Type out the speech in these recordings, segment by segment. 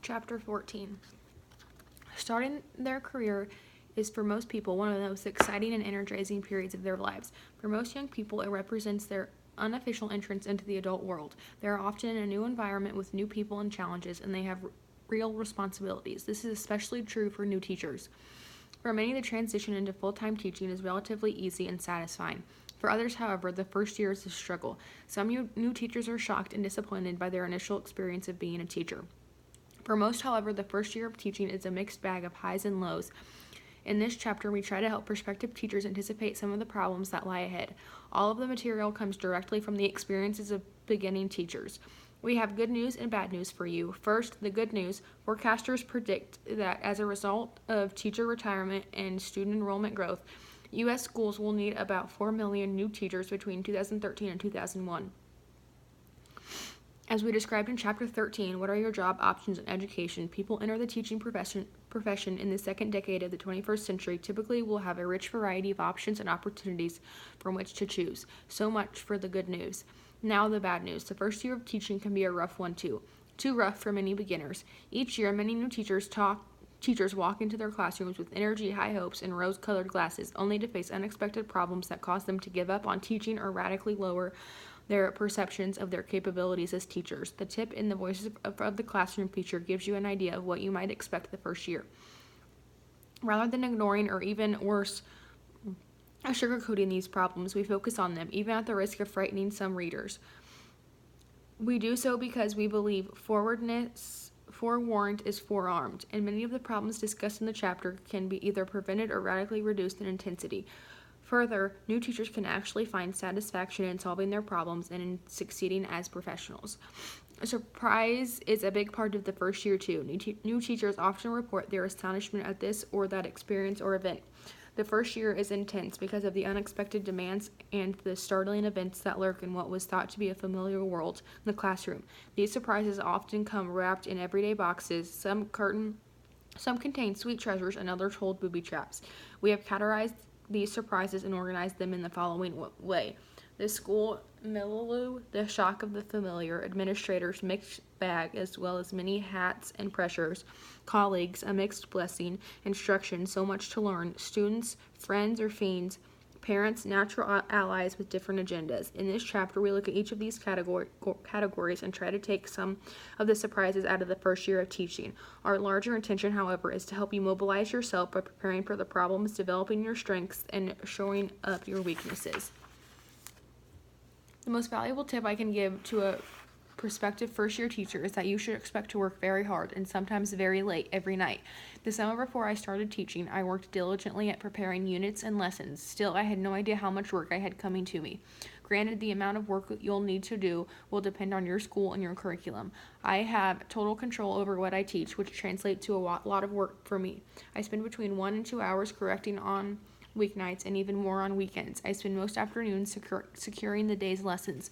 Chapter 14. Starting their career is for most people one of the most exciting and energizing periods of their lives. For most young people, it represents their unofficial entrance into the adult world. They are often in a new environment with new people and challenges, and they have real responsibilities. This is especially true for new teachers. For many, the transition into full-time teaching is relatively easy and satisfying. For others, however, the first year is a struggle. Some new teachers are shocked and disappointed by their initial experience of being a teacher. For most, however, the first year of teaching is a mixed bag of highs and lows. In this chapter, we try to help prospective teachers anticipate some of the problems that lie ahead. All of the material comes directly from the experiences of beginning teachers. We have good news and bad news for you. First, the good news. Forecasters predict that as a result of teacher retirement and student enrollment growth, U.S. schools will need about 4 million new teachers between 2013 and 2001. As we described in Chapter 13, What Are Your Job Options in Education? People enter the teaching profession in the second decade of the 21st century typically will have a rich variety of options and opportunities from which to choose. So much for the good news. Now the bad news. The first year of teaching can be a rough one too. Too rough for many beginners. Each year, many new teachers walk into their classrooms with energy, high hopes, and rose-colored glasses, only to face unexpected problems that cause them to give up on teaching or radically lower their perceptions of their capabilities as teachers. The tip in the Voices of the Classroom feature gives you an idea of what you might expect the first year. Rather than ignoring or even worse, sugarcoating these problems, we focus on them, even at the risk of frightening some readers. We do so because we believe forewarned is forearmed, and many of the problems discussed in the chapter can be either prevented or radically reduced in intensity. Further, new teachers can actually find satisfaction in solving their problems and in succeeding as professionals. Surprise is a big part of the first year too. New teachers often report their astonishment at this or that experience or event. The first year is intense because of the unexpected demands and the startling events that lurk in what was thought to be a familiar world, the classroom. These surprises often come wrapped in everyday boxes. Some contain sweet treasures and others hold booby traps. We have categorized these surprises and organized them in the following way. The school milieu, the shock of the familiar, administrators' mixed bag, as well as many hats and pressures, colleagues, a mixed blessing, instruction, so much to learn, students, friends or fiends, parents, natural allies with different agendas. In this chapter, we look at each of these categories and try to take some of the surprises out of the first year of teaching. Our larger intention, however, is to help you mobilize yourself by preparing for the problems, developing your strengths, and showing up your weaknesses. The most valuable tip I can give to a prospective first-year teacher is that you should expect to work very hard and sometimes very late every night. The summer before I started teaching, I worked diligently at preparing units and lessons. Still, I had no idea how much work I had coming to me. Granted, the amount of work you'll need to do will depend on your school and your curriculum. I have total control over what I teach, which translates to a lot of work for me. I spend between 1 and 2 hours correcting on weeknights and even more on weekends. I spend most afternoons securing the day's lessons.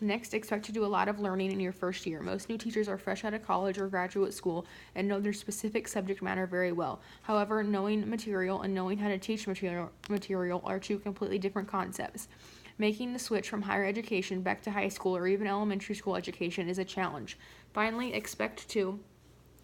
Next, expect to do a lot of learning in your first year. Most new teachers are fresh out of college or graduate school and know their specific subject matter very well. However, knowing material and knowing how to teach material are two completely different concepts. Making the switch from higher education back to high school or even elementary school education is a challenge. Finally, expect to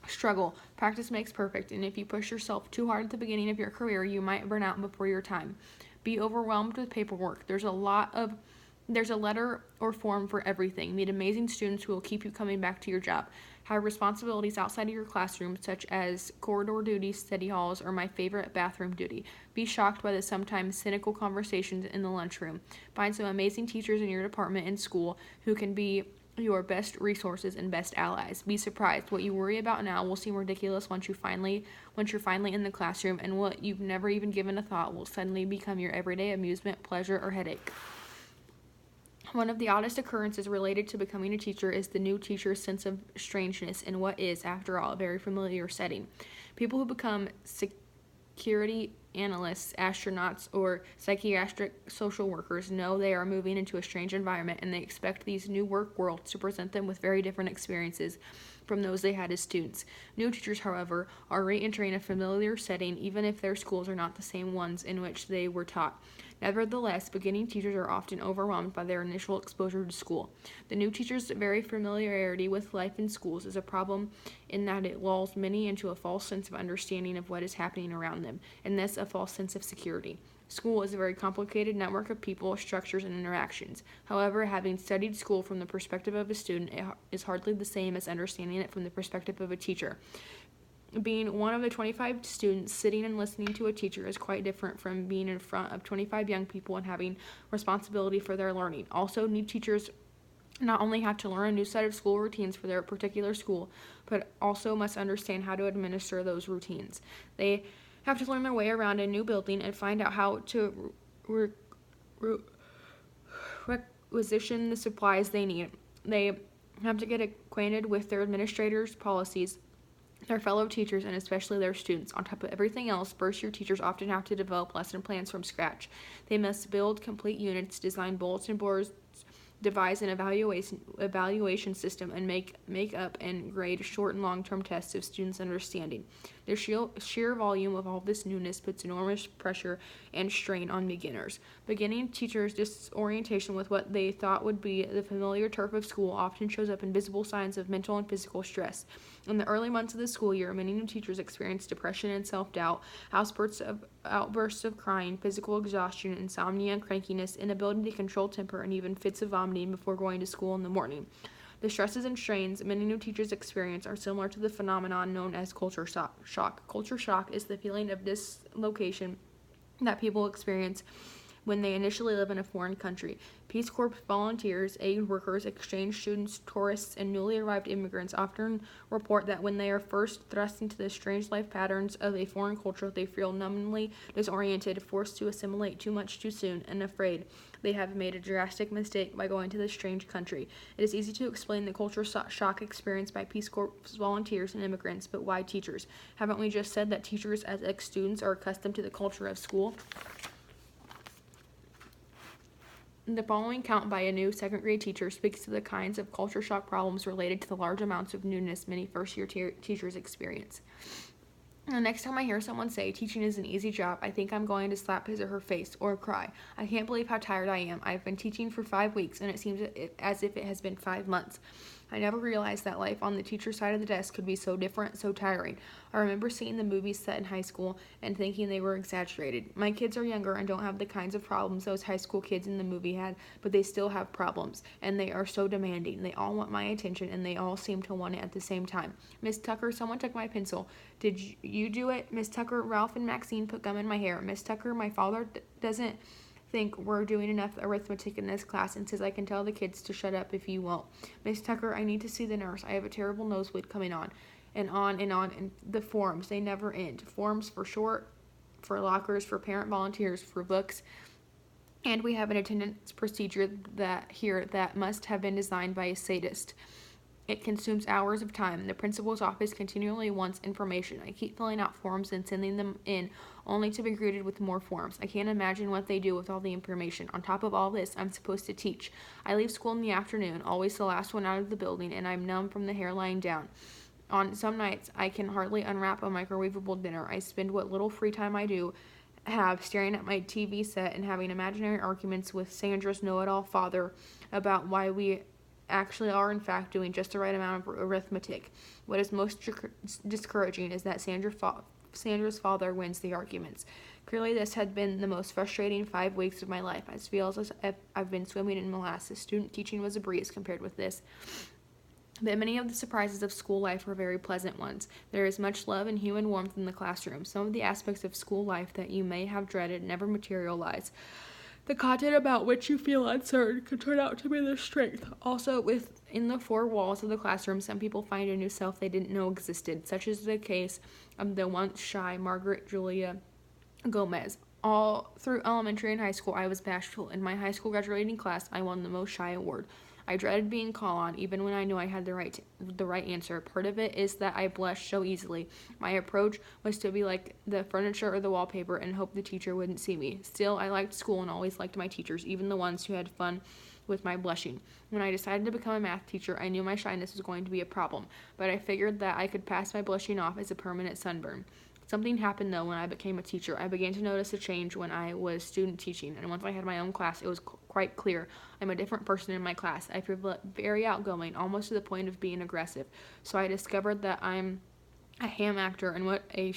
struggle. Practice makes perfect, and if you push yourself too hard at the beginning of your career, you might burn out before your time. Be overwhelmed with paperwork. There's a letter or form for everything. Meet amazing students who will keep you coming back to your job. Have responsibilities outside of your classroom, such as corridor duties, study halls, or my favorite, bathroom duty. Be shocked by the sometimes cynical conversations in the lunchroom. Find some amazing teachers in your department and school who can be your best resources and best allies. Be surprised. What you worry about now will seem ridiculous once you're finally in the classroom, and what you've never even given a thought will suddenly become your everyday amusement, pleasure, or headache. One of the oddest occurrences related to becoming a teacher is the new teacher's sense of strangeness in what is, after all, a very familiar setting. People who become security analysts, astronauts, or psychiatric social workers know they are moving into a strange environment, and they expect these new work worlds to present them with very different experiences from those they had as students. New teachers, however, are re-entering a familiar setting even if their schools are not the same ones in which they were taught. Nevertheless, beginning teachers are often overwhelmed by their initial exposure to school. The new teacher's very familiarity with life in schools is a problem in that it lulls many into a false sense of understanding of what is happening around them, and thus a false sense of security. School is a very complicated network of people, structures, and interactions. However, having studied school from the perspective of a student is hardly the same as understanding it from the perspective of a teacher. Being one of the 25 students sitting and listening to a teacher is quite different from being in front of 25 young people and having responsibility for their learning. Also, new teachers not only have to learn a new set of school routines for their particular school, but also must understand how to administer those routines. They have to learn their way around a new building and find out how to requisition the supplies they need. They have to get acquainted with their administrators' policies, their fellow teachers, and especially their students. On top of everything else, first-year teachers often have to develop lesson plans from scratch. They must build complete units, design bulletin boards, devise an evaluation system, and make up and grade short and long-term tests of students' understanding. The sheer volume of all this newness puts enormous pressure and strain on beginners. Beginning teachers' disorientation with what they thought would be the familiar turf of school often shows up in visible signs of mental and physical stress. In the early months of the school year, many new teachers experience depression and self-doubt, outbursts of crying, physical exhaustion, insomnia and crankiness, inability to control temper, and even fits of vomiting before going to school in the morning. The stresses and strains many new teachers experience are similar to the phenomenon known as culture shock. Culture shock is the feeling of dislocation that people experience when they initially live in a foreign country. Peace Corps volunteers, aid workers, exchange students, tourists, and newly arrived immigrants often report that when they are first thrust into the strange life patterns of a foreign culture, they feel numbly disoriented, forced to assimilate too much too soon, and afraid they have made a drastic mistake by going to this strange country. It is easy to explain the culture shock experienced by Peace Corps volunteers and immigrants, but why teachers? Haven't we just said that teachers as ex-students are accustomed to the culture of school? The following count by a new second-grade teacher speaks to the kinds of culture shock problems related to the large amounts of newness many first-year teachers experience. The next time I hear someone say teaching is an easy job, I think I'm going to slap his or her face or cry. I can't believe how tired I am. I've been teaching for 5 weeks, and it seems as if it has been 5 months. I never realized that life on the teacher side of the desk could be so different, so tiring. I remember seeing the movies set in high school and thinking they were exaggerated. My kids are younger and don't have the kinds of problems those high school kids in the movie had, but they still have problems, and they are so demanding. They all want my attention, and they all seem to want it at the same time. Miss Tucker, someone took my pencil. Did you do it? Miss Tucker, Ralph and Maxine put gum in my hair. Miss Tucker, my father doesn't think we're doing enough arithmetic in this class and says I can tell the kids to shut up if you won't. Miss Tucker, I need to see the nurse. I have a terrible nosebleed coming on. And on and on. And the forms, they never end. Forms for short, for lockers, for parent volunteers, for books. And we have an attendance procedure that must have been designed by a sadist. It consumes hours of time. The principal's office continually wants information. I keep filling out forms and sending them in, only to be greeted with more forms. I can't imagine what they do with all the information. On top of all this, I'm supposed to teach. I leave school in the afternoon, always the last one out of the building, and I'm numb from the hair lying down. On some nights, I can hardly unwrap a microwavable dinner. I spend what little free time I do have staring at my TV set and having imaginary arguments with Sandra's know-it-all father about why we actually are in fact doing just the right amount of arithmetic. What is most discouraging is that Sandra's father wins the arguments. Clearly this had been the most frustrating 5 weeks of my life. I feel as if I've been swimming in molasses. Student teaching was a breeze compared with this. But many of the surprises of school life were very pleasant ones. There is much love and human warmth in the classroom. Some of the aspects of school life that you may have dreaded never materialize. The content about which you feel uncertain could turn out to be their strength. Also, within the 4 walls of the classroom, some people find a new self they didn't know existed, such as the case of the once shy Margaret Julia Gomez. All through elementary and high school, I was bashful. In my high school graduating class, I won the most shy award. I dreaded being called on, even when I knew I had the right answer. Part of it is that I blushed so easily. My approach was to be like the furniture or the wallpaper and hope the teacher wouldn't see me. Still, I liked school and always liked my teachers, even the ones who had fun with my blushing. When I decided to become a math teacher, I knew my shyness was going to be a problem, but I figured that I could pass my blushing off as a permanent sunburn. Something happened though when I became a teacher. I began to notice a change when I was student teaching, and once I had my own class, it was quite clear. I'm a different person in my class. I feel very outgoing, almost to the point of being aggressive. So I discovered that I'm a ham actor, and what a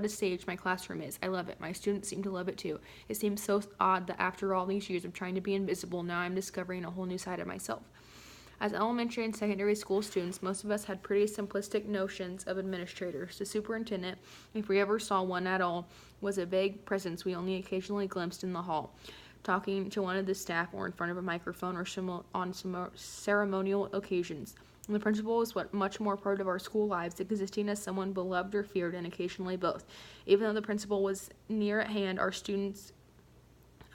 stage my classroom is. I love it. My students seem to love it too. It seems so odd that after all these years of trying to be invisible, now I'm discovering a whole new side of myself. As elementary and secondary school students, most of us had pretty simplistic notions of administrators. The superintendent, if we ever saw one at all, was a vague presence we only occasionally glimpsed in the hall, talking to one of the staff or in front of a microphone or on some ceremonial occasions. And the principal was much more part of our school lives, existing as someone beloved or feared, and occasionally both. Even though the principal was near at hand, our students'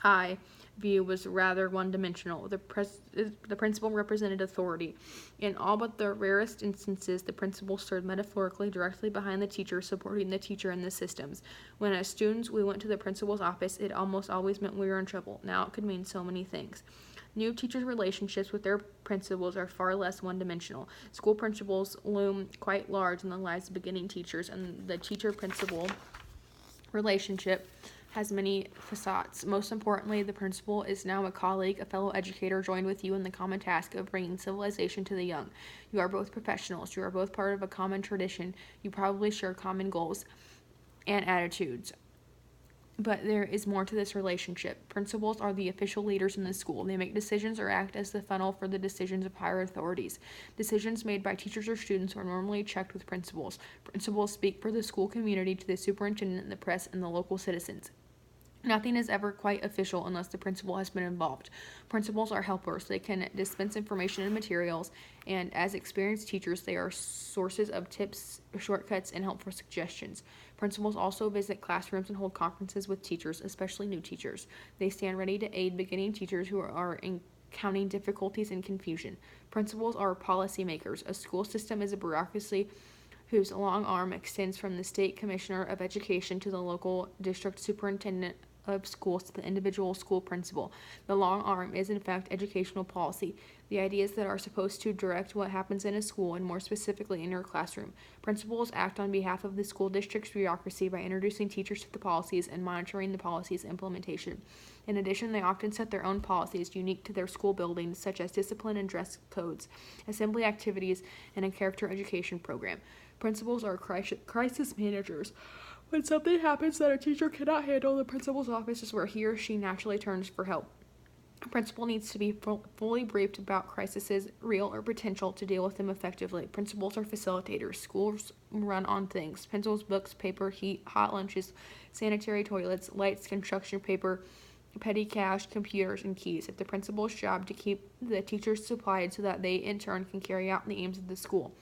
eye view was rather one-dimensional. The principal represented authority. In all but the rarest instances, the principal stood metaphorically directly behind the teacher, supporting the teacher and the systems. When as students we went to the principal's office, it almost always meant we were in trouble. Now it could mean so many things. New teachers' relationships with their principals are far less one-dimensional. School principals loom quite large in the lives of beginning teachers, and the teacher-principal relationship has many facets. Most importantly, the principal is now a colleague, a fellow educator, joined with you in the common task of bringing civilization to the young. You are both professionals. You are both part of a common tradition. You probably share common goals and attitudes. But there is more to this relationship. Principals are the official leaders in the school. They make decisions or act as the funnel for the decisions of higher authorities. Decisions made by teachers or students are normally checked with principals. Principals speak for the school community to the superintendent, the press, and the local citizens. Nothing is ever quite official unless the principal has been involved. Principals are helpers. They can dispense information and materials, and as experienced teachers, they are sources of tips, shortcuts, and helpful suggestions. Principals also visit classrooms and hold conferences with teachers, especially new teachers. They stand ready to aid beginning teachers who are encountering difficulties and confusion. Principals are policymakers. A school system is a bureaucracy whose long arm extends from the state commissioner of education to the local district superintendent of schools to the individual school principal. The long arm is in fact educational policy, the ideas that are supposed to direct what happens in a school and more specifically in your classroom. Principals act on behalf of the school district's bureaucracy by introducing teachers to the policies and monitoring the policies' implementation. In addition, they often set their own policies unique to their school buildings, such as discipline and dress codes, assembly activities, and a character education program. Principals are crisis managers. When something happens that a teacher cannot handle, the principal's office is where he or she naturally turns for help. A principal needs to be fully briefed about crises, real or potential, to deal with them effectively. Principals are facilitators. Schools run on things: pencils, books, paper, heat, hot lunches, sanitary toilets, lights, construction paper, petty cash, computers, and keys. It's the principal's job to keep the teachers supplied so that they in turn can carry out the aims of the school.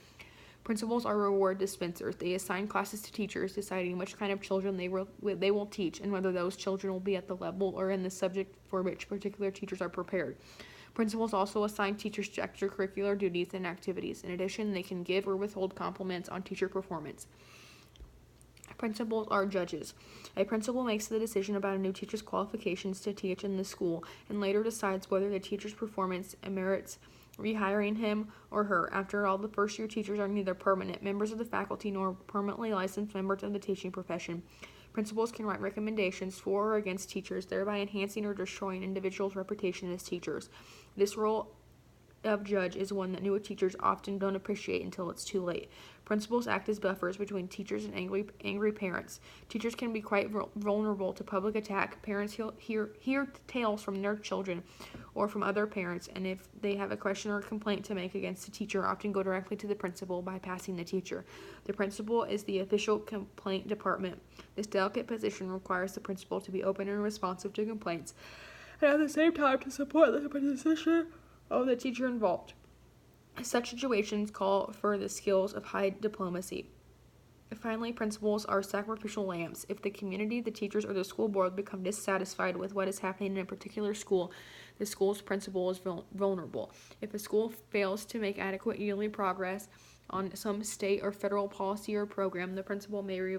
Principals are reward dispensers. They assign classes to teachers, deciding which kind of children they will teach and whether those children will be at the level or in the subject for which particular teachers are prepared. Principals also assign teachers to extracurricular duties and activities. In addition, they can give or withhold compliments on teacher performance. Principals are judges. A principal makes the decision about a new teacher's qualifications to teach in the school and later decides whether the teacher's performance merits rehiring him or her. After all, the first-year teachers are neither permanent members of the faculty nor permanently licensed members of the teaching profession. Principals can write recommendations for or against teachers, thereby enhancing or destroying individuals' reputation as teachers. This role of judge is one that new teachers often don't appreciate until it's too late. Principals act as buffers between teachers and angry parents. Teachers can be quite vulnerable to public attack. Parents hear tales from their children or from other parents, and if they have a question or a complaint to make against the teacher, often go directly to the principal, bypassing the teacher. The principal is the official complaint department. This delicate position requires the principal to be open and responsive to complaints, and at the same time to support the position of the teacher involved. Such situations call for the skills of high diplomacy. Finally, principals are sacrificial lambs. If the community, the teachers, or the school board become dissatisfied with what is happening in a particular school, the school's principal is vulnerable. If a school fails to make adequate yearly progress on some state or federal policy or program, the principal may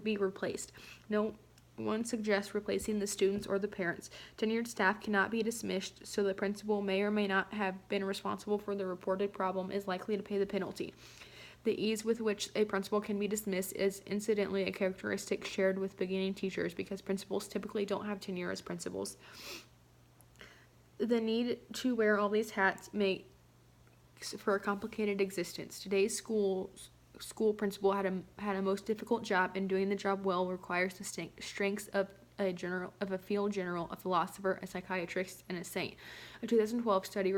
be replaced. No one suggests replacing the students or the parents. Tenured staff cannot be dismissed, so the principal may or may not have been responsible for the reported problem is likely to pay the penalty. The ease with which a principal can be dismissed is incidentally a characteristic shared with beginning teachers because principals typically don't have tenure as principals. The need to wear all these hats makes for a complicated existence. Today's school principal had a most difficult job, and doing the job well requires the strengths of a field general, a philosopher, a psychiatrist, and a saint. A 2012 study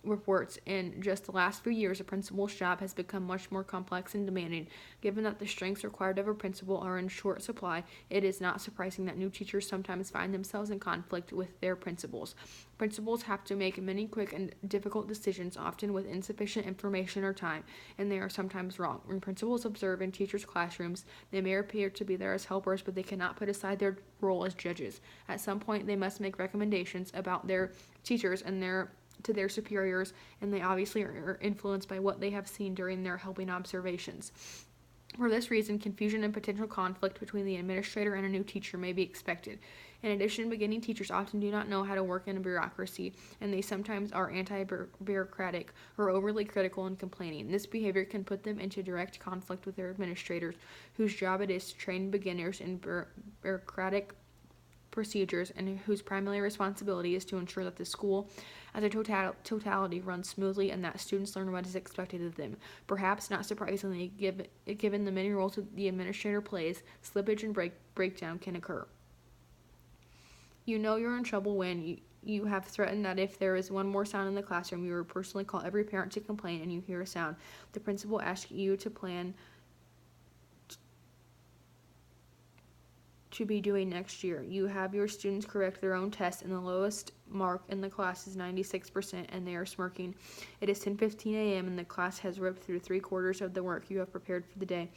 reports in just the last few years, a principal's job has become much more complex and demanding. Given that the strengths required of a principal are in short supply, it is not surprising that new teachers sometimes find themselves in conflict with their principals. Principals have to make many quick and difficult decisions, often with insufficient information or time, and they are sometimes wrong. When principals observe in teachers' classrooms, they may appear to be there as helpers, but they cannot put aside their role as judges. At some point, they must make recommendations about their teachers to their superiors, and they obviously are influenced by what they have seen during their helping observations. For this reason, confusion and potential conflict between the administrator and a new teacher may be expected. In addition, beginning teachers often do not know how to work in a bureaucracy, and they sometimes are anti-bureaucratic or overly critical and complaining. This behavior can put them into direct conflict with their administrators, whose job it is to train beginners in bureaucratic procedures and whose primary responsibility is to ensure that the school as a totality runs smoothly and that students learn what is expected of them. Perhaps not surprisingly, given the many roles the administrator plays, slippage and breakdown can occur. You know you're in trouble when you have threatened that if there is one more sound in the classroom, you will personally call every parent to complain, and you hear a sound. The principal asks you to plan to be doing next year. You have your students correct their own tests, and the lowest mark in the class is 96%, and they are smirking. It is 10:15 a.m. and the class has ripped through 3/4 of the work you have prepared for the day.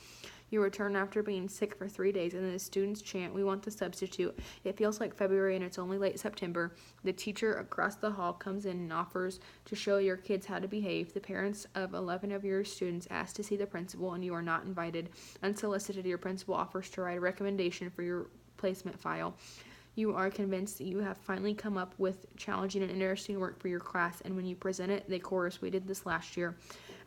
You return after being sick for 3 days, and the students chant, "We want the substitute." It feels like February and it's only late September. The teacher across the hall comes in and offers to show your kids how to behave. The parents of 11 of your students ask to see the principal, and you are not invited. Unsolicited, your principal offers to write a recommendation for your placement file. You are convinced that you have finally come up with challenging and interesting work for your class, and when you present it, they chorus, "We did this last year."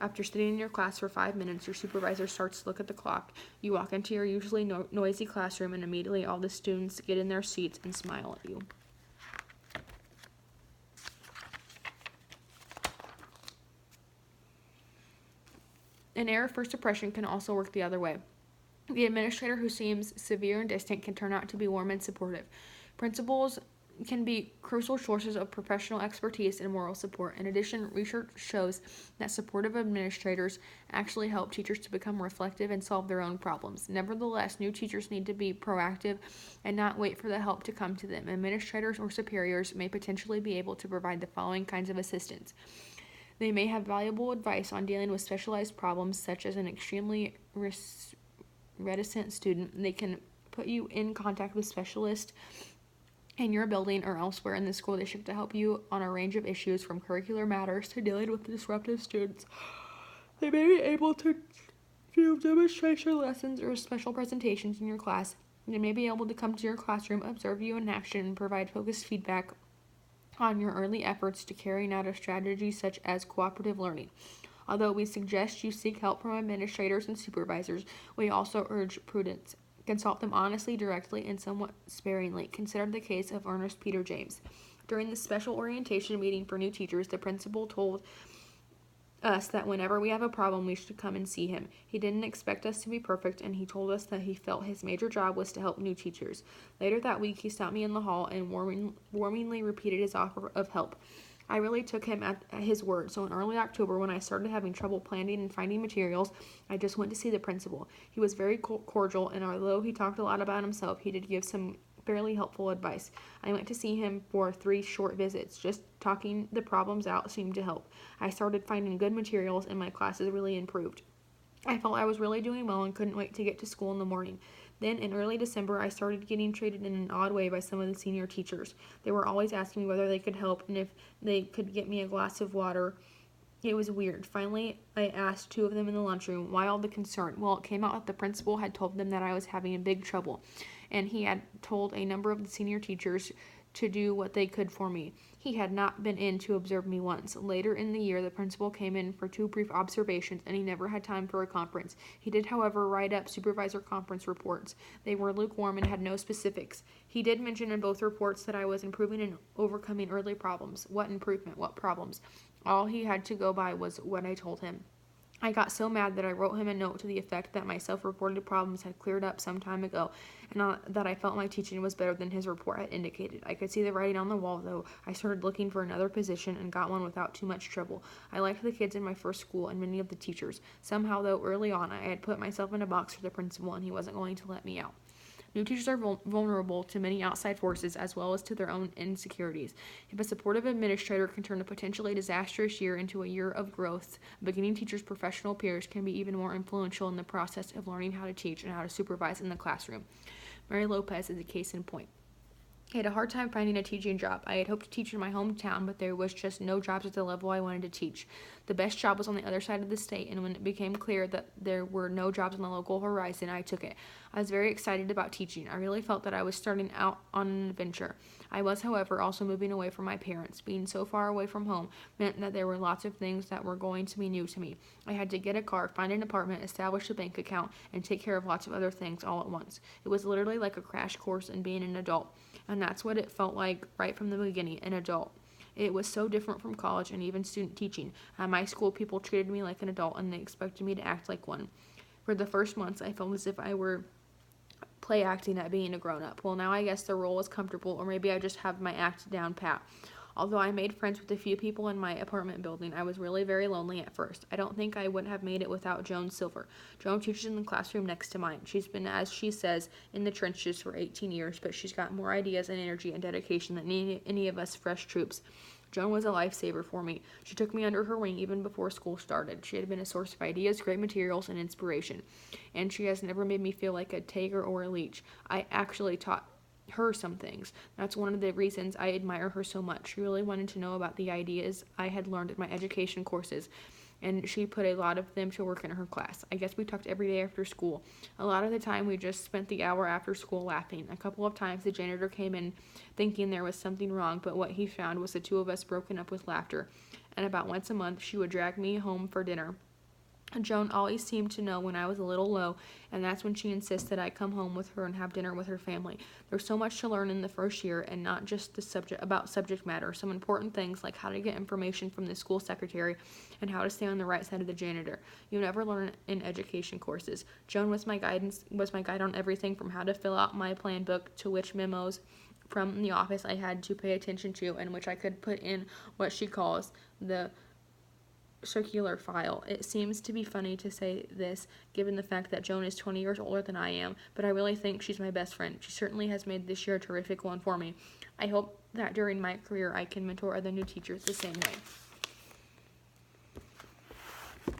After sitting in your class for 5 minutes, your supervisor starts to look at the clock. You walk into your usually noisy classroom, and immediately all the students get in their seats and smile at you. An error first impression can also work the other way. The administrator who seems severe and distant can turn out to be warm and supportive. Principals can be crucial sources of professional expertise and moral support. In addition, research shows that supportive administrators actually help teachers to become reflective and solve their own problems. Nevertheless, new teachers need to be proactive and not wait for the help to come to them. Administrators or superiors may potentially be able to provide the following kinds of assistance. They may have valuable advice on dealing with specialized problems, such as an extremely reticent student. They can put you in contact with specialists in your building or elsewhere in the school district to help you on a range of issues, from curricular matters to dealing with disruptive students. They may be able to do demonstration lessons or special presentations in your class. They may be able to come to your classroom, observe you in action, and provide focused feedback on your early efforts to carrying out a strategy such as cooperative learning. Although we suggest you seek help from administrators and supervisors, we also urge prudence. Consult them honestly, directly, and somewhat sparingly. Consider the case of Ernest Peter James. During the special orientation meeting for new teachers, the principal told us that whenever we have a problem, we should come and see him. He didn't expect us to be perfect, and he told us that he felt his major job was to help new teachers. Later that week, he stopped me in the hall and warmly repeated his offer of help. I really took him at his word, so in early October, when I started having trouble planning and finding materials, I just went to see the principal. He was very cordial, and although he talked a lot about himself, he did give some fairly helpful advice. I went to see him for 3 short visits. Just talking the problems out seemed to help. I started finding good materials, and my classes really improved. I felt I was really doing well and couldn't wait to get to school in the morning. Then, in early December, I started getting treated in an odd way by some of the senior teachers. They were always asking me whether they could help and if they could get me a glass of water. It was weird. Finally, I asked 2 of them in the lunchroom, why all the concern? Well, it came out that the principal had told them that I was having big trouble, and he had told a number of the senior teachers to do what they could for me. He had not been in to observe me once. Later in the year, the principal came in for 2 brief observations, and he never had time for a conference. He did, however, write up supervisor conference reports. They were lukewarm and had no specifics. He did mention in both reports that I was improving and overcoming early problems. What improvement? What problems? All he had to go by was what I told him. I got so mad that I wrote him a note to the effect that my self-reported problems had cleared up some time ago, and that I felt my teaching was better than his report had indicated. I could see the writing on the wall, though. I started looking for another position and got one without too much trouble. I liked the kids in my first school and many of the teachers. Somehow, though, early on, I had put myself in a box for the principal, and he wasn't going to let me out. New teachers are vulnerable to many outside forces as well as to their own insecurities. If a supportive administrator can turn a potentially disastrous year into a year of growth, beginning teachers' professional peers can be even more influential in the process of learning how to teach and how to supervise in the classroom. Mary Lopez is a case in point. I had a hard time finding a teaching job. I had hoped to teach in my hometown, but there was just no jobs at the level I wanted to teach. The best job was on the other side of the state, and when it became clear that there were no jobs on the local horizon, I took it. I was very excited about teaching. I really felt that I was starting out on an adventure. I was, however, also moving away from my parents. Being so far away from home meant that there were lots of things that were going to be new to me. I had to get a car, find an apartment, establish a bank account, and take care of lots of other things all at once. It was literally like a crash course in being an adult. And that's what it felt like right from the beginning, an adult. It was so different from college and even student teaching. At my school, people treated me like an adult and they expected me to act like one. For the first months, I felt as if I were play acting at being a grown-up. Well, now I guess the role is comfortable, or maybe I just have my act down pat. Although I made friends with a few people in my apartment building, I was really very lonely at first. I don't think I would have made it without Joan Silver. Joan teaches in the classroom next to mine. She's been, as she says, in the trenches for 18 years, but she's got more ideas and energy and dedication than any of us fresh troops. Joan was a lifesaver for me. She took me under her wing even before school started. She had been a source of ideas, great materials, and inspiration. And she has never made me feel like a tiger or a leech. I actually taught her some things. That's one of the reasons I admire her so much. She really wanted to know about the ideas I had learned in my education courses, and she put a lot of them to work in her class. I guess we talked every day after school. A lot of the time we just spent the hour after school laughing. A couple of times the janitor came in thinking there was something wrong, but what he found was the two of us broken up with laughter. And about once a month she would drag me home for dinner. Joan always seemed to know when I was a little low, and that's when she insisted I come home with her and have dinner with her family. There's so much to learn in the first year, and not just about subject matter. Some important things like how to get information from the school secretary and how to stay on the right side of the janitor. You never learn in education courses. Joan was my guide on everything from how to fill out my plan book to which memos from the office I had to pay attention to, and which I could put in what she calls the circular file. It seems to be funny to say this, given the fact that Joan is 20 years older than I am, but I really think she's my best friend. She certainly has made this year a terrific one for me. I hope that during my career I can mentor other new teachers the same way.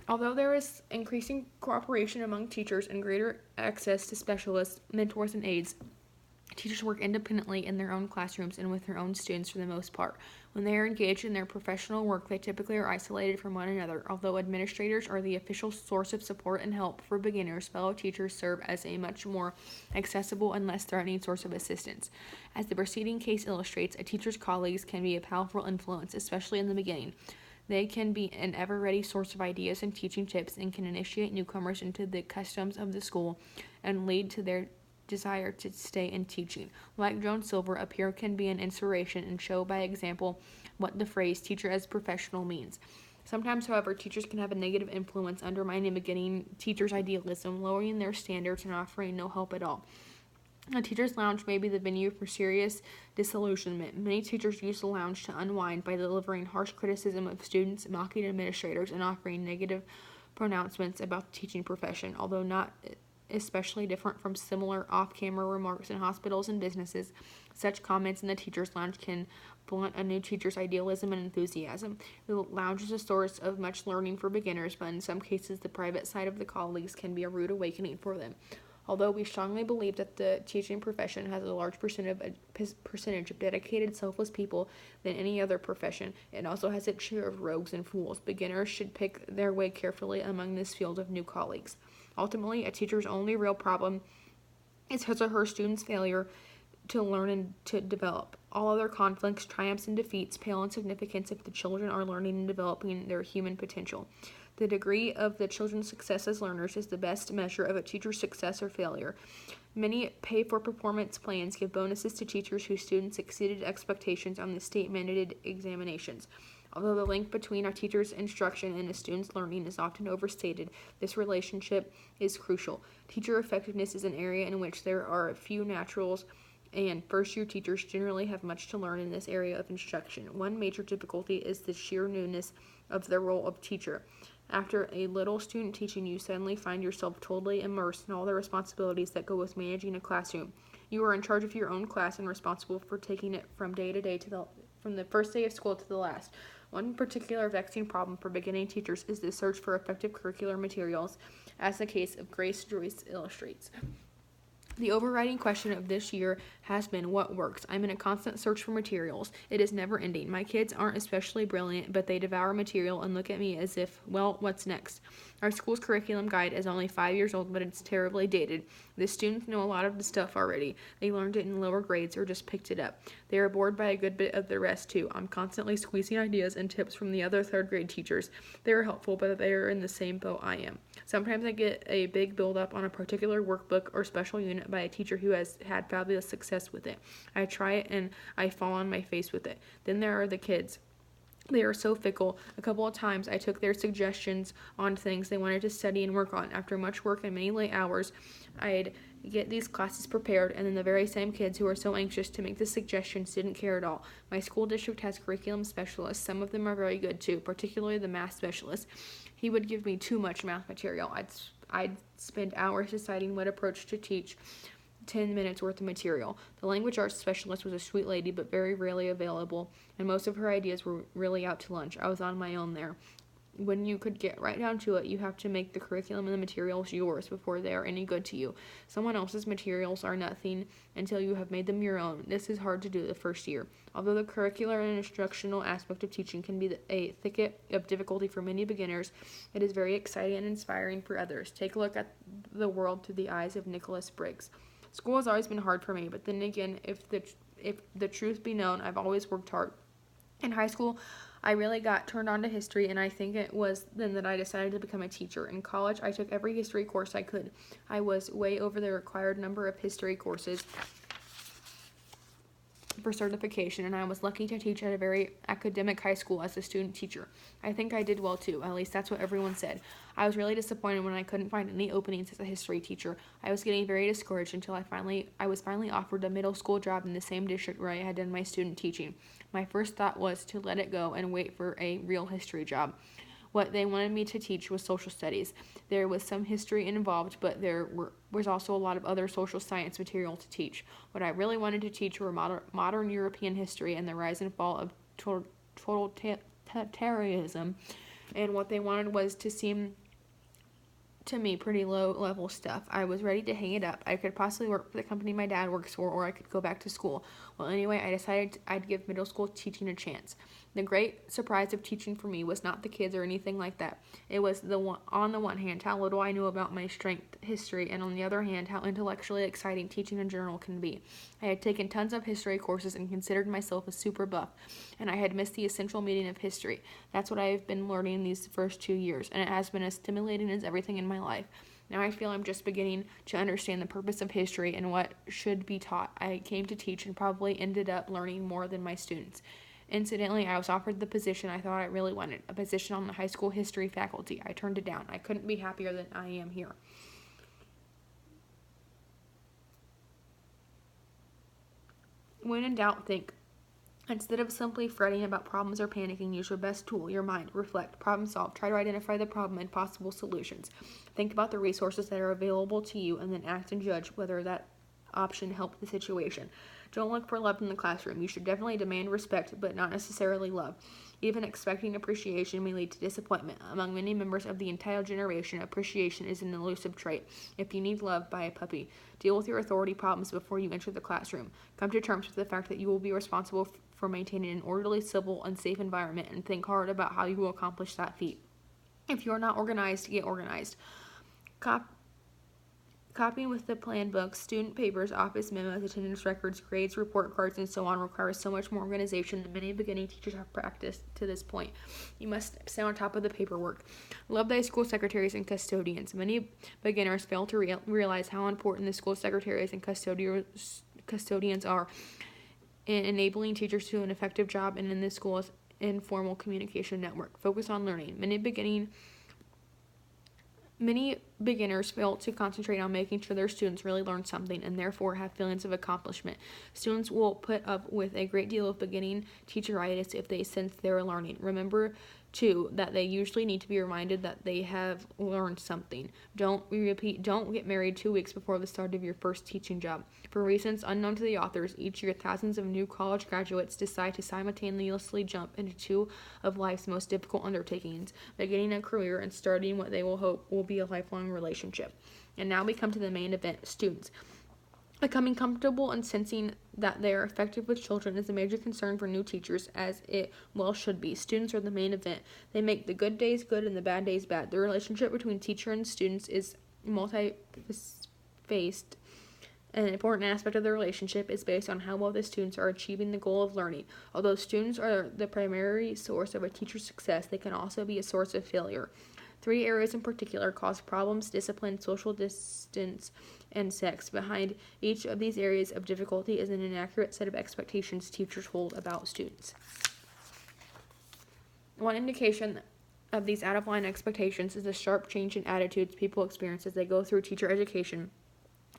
Although there is increasing cooperation among teachers and greater access to specialists, mentors, and aides, teachers work independently in their own classrooms and with their own students for the most part. When they are engaged in their professional work, they typically are isolated from one another. Although administrators are the official source of support and help for beginners, fellow teachers serve as a much more accessible and less threatening source of assistance. As the preceding case illustrates, a teacher's colleagues can be a powerful influence, especially in the beginning. They can be an ever-ready source of ideas and teaching tips and can initiate newcomers into the customs of the school and lead to their desire to stay in teaching. Like Joan Silver, a peer can be an inspiration and show by example what the phrase teacher as professional means. Sometimes, however, teachers can have a negative influence, undermining beginning teachers' idealism, lowering their standards, and offering no help at all. A teacher's lounge may be the venue for serious disillusionment. Many teachers use the lounge to unwind by delivering harsh criticism of students, mocking administrators, and offering negative pronouncements about the teaching profession. Although not especially different from similar off-camera remarks in hospitals and businesses, such comments in the teacher's lounge can blunt a new teacher's idealism and enthusiasm. The lounge is a source of much learning for beginners, but in some cases the private side of the colleagues can be a rude awakening for them. Although we strongly believe that the teaching profession has a large percentage of dedicated, selfless people than any other profession, it also has its share of rogues and fools. Beginners should pick their way carefully among this field of new colleagues. Ultimately, a teacher's only real problem is his or her student's failure to learn and to develop. All other conflicts, triumphs, and defeats pale in significance if the children are learning and developing their human potential. The degree of the children's success as learners is the best measure of a teacher's success or failure. Many pay-for-performance plans give bonuses to teachers whose students exceeded expectations on the state-mandated examinations. Although the link between a teacher's instruction and a student's learning is often overstated, this relationship is crucial. Teacher effectiveness is an area in which there are few naturals, and first-year teachers generally have much to learn in this area of instruction. One major difficulty is the sheer newness of the role of teacher. After a little student teaching, you suddenly find yourself totally immersed in all the responsibilities that go with managing a classroom. You are in charge of your own class and responsible for taking it from day to day from the first day of school to the last. One particular vexing problem for beginning teachers is the search for effective curricular materials, as the case of Grace Joyce illustrates. The overriding question of this year has been what works. I'm in a constant search for materials. It is never ending. My kids aren't especially brilliant, but they devour material and look at me as if, well, what's next? Our school's curriculum guide is only 5 years old, but it's terribly dated. The students know a lot of the stuff already. They learned it in lower grades or just picked it up. They are bored by a good bit of the rest, too. I'm constantly squeezing ideas and tips from the other third grade teachers. They are helpful, but they are in the same boat I am. Sometimes I get a big build-up on a particular workbook or special unit by a teacher who has had fabulous success with it. I try it and I fall on my face with it. Then there are the kids. They are so fickle. A couple of times I took their suggestions on things they wanted to study and work on. After much work and many late hours, I'd get these classes prepared, and then the very same kids who are so anxious to make the suggestions didn't care at all. My school district has curriculum specialists. Some of them are very good too, particularly the math specialist. He would give me too much math material. I'd spend hours deciding what approach to teach. 10 minutes worth of material. The language arts specialist was a sweet lady, but very rarely available, and most of her ideas were really out to lunch. I was on my own there. When you could get right down to it, you have to make the curriculum and the materials yours before they are any good to you. Someone else's materials are nothing until you have made them your own. This is hard to do the first year. Although the curricular and instructional aspect of teaching can be a thicket of difficulty for many beginners, it is very exciting and inspiring for others. Take a look at the world through the eyes of Nicholas Briggs. School has always been hard for me, but then again, if the truth be known, I've always worked hard. In high school, I really got turned on to history, and I think it was then that I decided to become a teacher. In college, I took every history course I could. I was way over the required number of history courses for certification, and I was lucky to teach at a very academic high school as a student teacher. I think I did well too, at least that's what everyone said. I was really disappointed when I couldn't find any openings as a history teacher. I was getting very discouraged until I was finally offered a middle school job in the same district where I had done my student teaching. My first thought was to let it go and wait for a real history job. What they wanted me to teach was social studies. There was some history involved, but there was also a lot of other social science material to teach. What I really wanted to teach were modern European history and the rise and fall of totalitarianism. And what they wanted was to seem to me pretty low level stuff. I was ready to hang it up. I could possibly work for the company my dad works for, or I could go back to school. Well, anyway, I decided I'd give middle school teaching a chance. The great surprise of teaching for me was not the kids or anything like that. It was on the one hand, how little I knew about my strength, history, and on the other hand, how intellectually exciting teaching in general can be. I had taken tons of history courses and considered myself a super buff, and I had missed the essential meaning of history. That's what I've been learning these first 2 years, and it has been as stimulating as everything in my life. Now I feel I'm just beginning to understand the purpose of history and what should be taught. I came to teach and probably ended up learning more than my students. Incidentally, I was offered the position I thought I really wanted, a position on the high school history faculty. I turned it down. I couldn't be happier than I am here. When in doubt, think. Instead of simply fretting about problems or panicking, use your best tool, your mind. Reflect, problem solve, try to identify the problem and possible solutions. Think about the resources that are available to you and then act and judge whether that option helped the situation. Don't look for love in the classroom. You should definitely demand respect, but not necessarily love. Even expecting appreciation may lead to disappointment. Among many members of the entire generation, appreciation is an elusive trait. If you need love, buy a puppy. Deal with your authority problems before you enter the classroom. Come to terms with the fact that you will be responsible for maintaining an orderly, civil, and safe environment, and think hard about how you will accomplish that feat. If you are not organized, get organized. Copying with the plan books, student papers, office memos, attendance records, grades, report cards, and so on requires so much more organization than many beginning teachers have practiced to this point. You must stay on top of the paperwork. Love thy school secretaries and custodians. Many beginners fail to realize how important the school secretaries and custodians are in enabling teachers to do an effective job and in the school's informal communication network. Focus on learning. Many beginners fail to concentrate on making sure their students really learn something and therefore have feelings of accomplishment. Students will put up with a great deal of beginning teacheritis if they sense they are learning. Remember, too, that they usually need to be reminded that they have learned something. Don't get married 2 weeks before the start of your first teaching job. For reasons unknown to the authors, each year thousands of new college graduates decide to simultaneously jump into two of life's most difficult undertakings, beginning a career and starting what they will hope will be a lifelong relationship. And now we come to the main event, students. Becoming comfortable and sensing that they are effective with children is a major concern for new teachers, as it well should be. Students are the main event. They make the good days good and the bad days bad. The relationship between teacher and students is multi-faced. An important aspect of the relationship is based on how well the students are achieving the goal of learning. Although students are the primary source of a teacher's success, they can also be a source of failure. 3 areas in particular cause problems: discipline, social distance, and sex. Behind each of these areas of difficulty is an inaccurate set of expectations teachers hold about students. One indication of these out-of-line expectations is the sharp change in attitudes people experience as they go through teacher education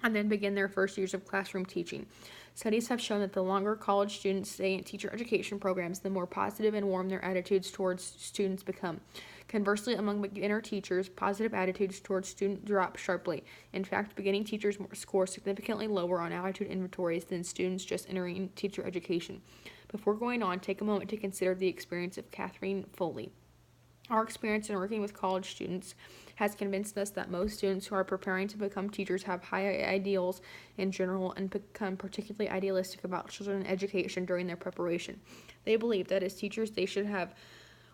and then begin their first years of classroom teaching. Studies have shown that the longer college students stay in teacher education programs, the more positive and warm their attitudes towards students become. Conversely, among beginner teachers, positive attitudes towards students drop sharply. In fact, beginning teachers score significantly lower on attitude inventories than students just entering teacher education. Before going on, take a moment to consider the experience of Catherine Foley. Our experience in working with college students has convinced us that most students who are preparing to become teachers have high ideals in general and become particularly idealistic about children and education during their preparation. They believe that as teachers they should have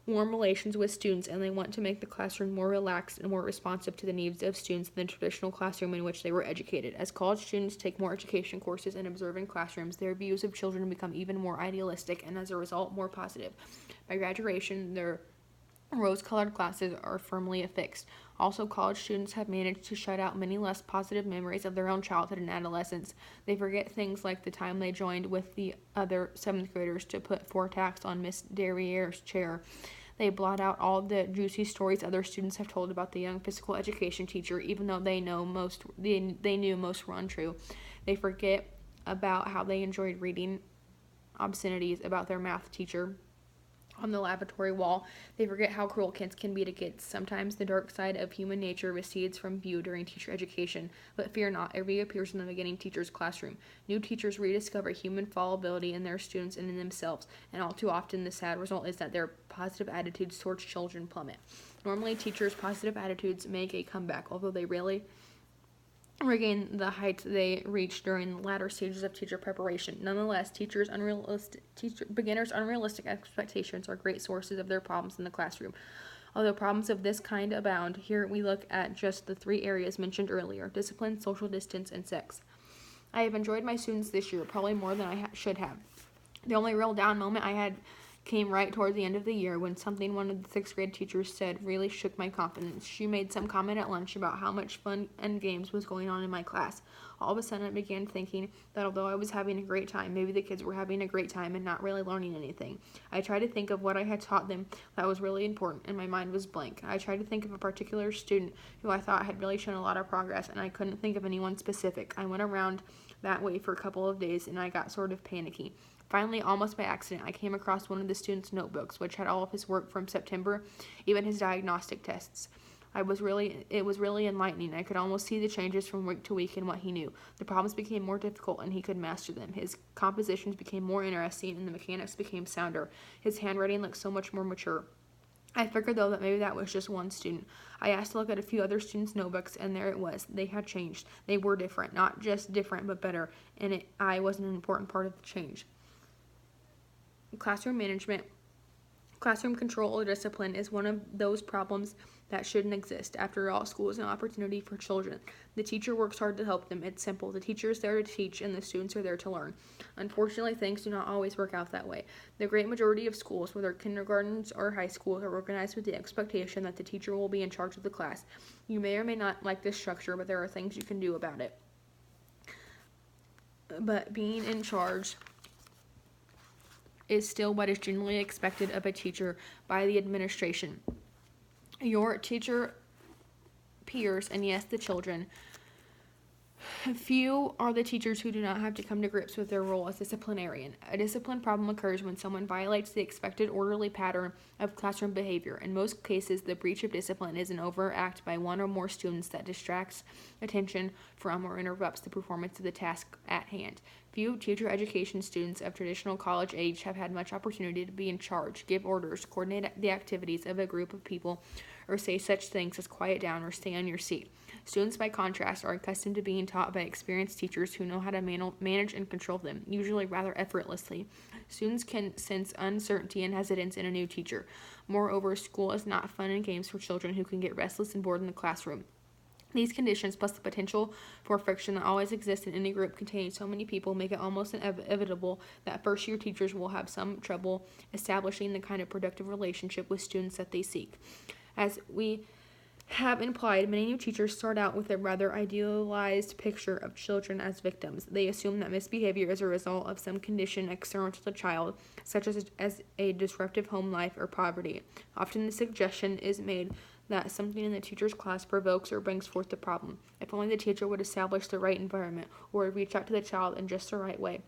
warm relations with students, and they want to make the classroom more relaxed and more responsive to the needs of students than the traditional classroom in which they were educated. As college students take more education courses and observe in classrooms, their views of children become even more idealistic and as a result more positive. By graduation, their rose-colored glasses are firmly affixed. Also, college students have managed to shut out many less positive memories of their own childhood and adolescence. They forget things like the time they joined with the other 7th graders to put 4 tacks on Miss Derriere's chair. They blot out all the juicy stories other students have told about the young physical education teacher, even though they knew most were untrue. They forget about how they enjoyed reading obscenities about their math teacher on the lavatory wall. They forget how cruel kids can be to kids. Sometimes the dark side of human nature recedes from view during teacher education, but fear not, it reappears in the beginning teacher's classroom. New teachers rediscover human fallibility in their students and in themselves, and all too often the sad result is that their positive attitudes towards children plummet. Normally, teachers' positive attitudes make a comeback, although they rarely regain the heights they reached during the latter stages of teacher preparation. Nonetheless, beginners' unrealistic expectations are great sources of their problems in the classroom. Although problems of this kind abound, here we look at just the 3 areas mentioned earlier: discipline, social distance, and sex. I have enjoyed my students this year, probably more than I should have. The only real down moment I had came right toward the end of the year when something one of the 6th grade teachers said really shook my confidence. She made some comment at lunch about how much fun and games was going on in my class. All of a sudden I began thinking that although I was having a great time, maybe the kids were having a great time and not really learning anything. I tried to think of what I had taught them that was really important, and my mind was blank. I tried to think of a particular student who I thought had really shown a lot of progress, and I couldn't think of anyone specific. I went around that way for a couple of days, and I got sort of panicky. Finally, almost by accident, I came across one of the student's notebooks, which had all of his work from September, even his diagnostic tests. It was really enlightening. I could almost see the changes from week to week in what he knew. The problems became more difficult, and he could master them. His compositions became more interesting, and the mechanics became sounder. His handwriting looked so much more mature. I figured, though, that maybe that was just one student. I asked to look at a few other students' notebooks, and there it was. They had changed. They were different. Not just different, but better. And I was an important part of the change. Classroom management Classroom control or discipline is one of those problems that shouldn't exist. After all, school is an opportunity for children. The teacher works hard to help them. It's simple. The teacher is there to teach, and the students are there to learn. Unfortunately, things do not always work out that way. The great majority of schools, whether kindergartens or high schools, are organized with the expectation that the teacher will be in charge of the class. You may or may not like this structure, but there are things you can do about it. But being in charge is still what is generally expected of a teacher by the administration. Your teacher peers, and yes, the children. Few are the teachers who do not have to come to grips with their role as disciplinarian. A discipline problem occurs when someone violates the expected orderly pattern of classroom behavior. In most cases, the breach of discipline is an overt act by one or more students that distracts attention from or interrupts the performance of the task at hand. Few teacher education students of traditional college age have had much opportunity to be in charge, give orders, coordinate the activities of a group of people, or say such things as quiet down or stay on your seat. Students, by contrast, are accustomed to being taught by experienced teachers who know how to manage and control them, usually rather effortlessly. Students can sense uncertainty and hesitance in a new teacher. Moreover, school is not fun and games for children who can get restless and bored in the classroom. These conditions, plus the potential for friction that always exists in any group containing so many people, make it almost inevitable that first-year teachers will have some trouble establishing the kind of productive relationship with students that they seek. As we have implied, many new teachers start out with a rather idealized picture of children as victims. They assume that misbehavior is a result of some condition external to the child, such as a disruptive home life or poverty. Often the suggestion is made that something in the teacher's class provokes or brings forth the problem. If only the teacher would establish the right environment or reach out to the child in just the right way,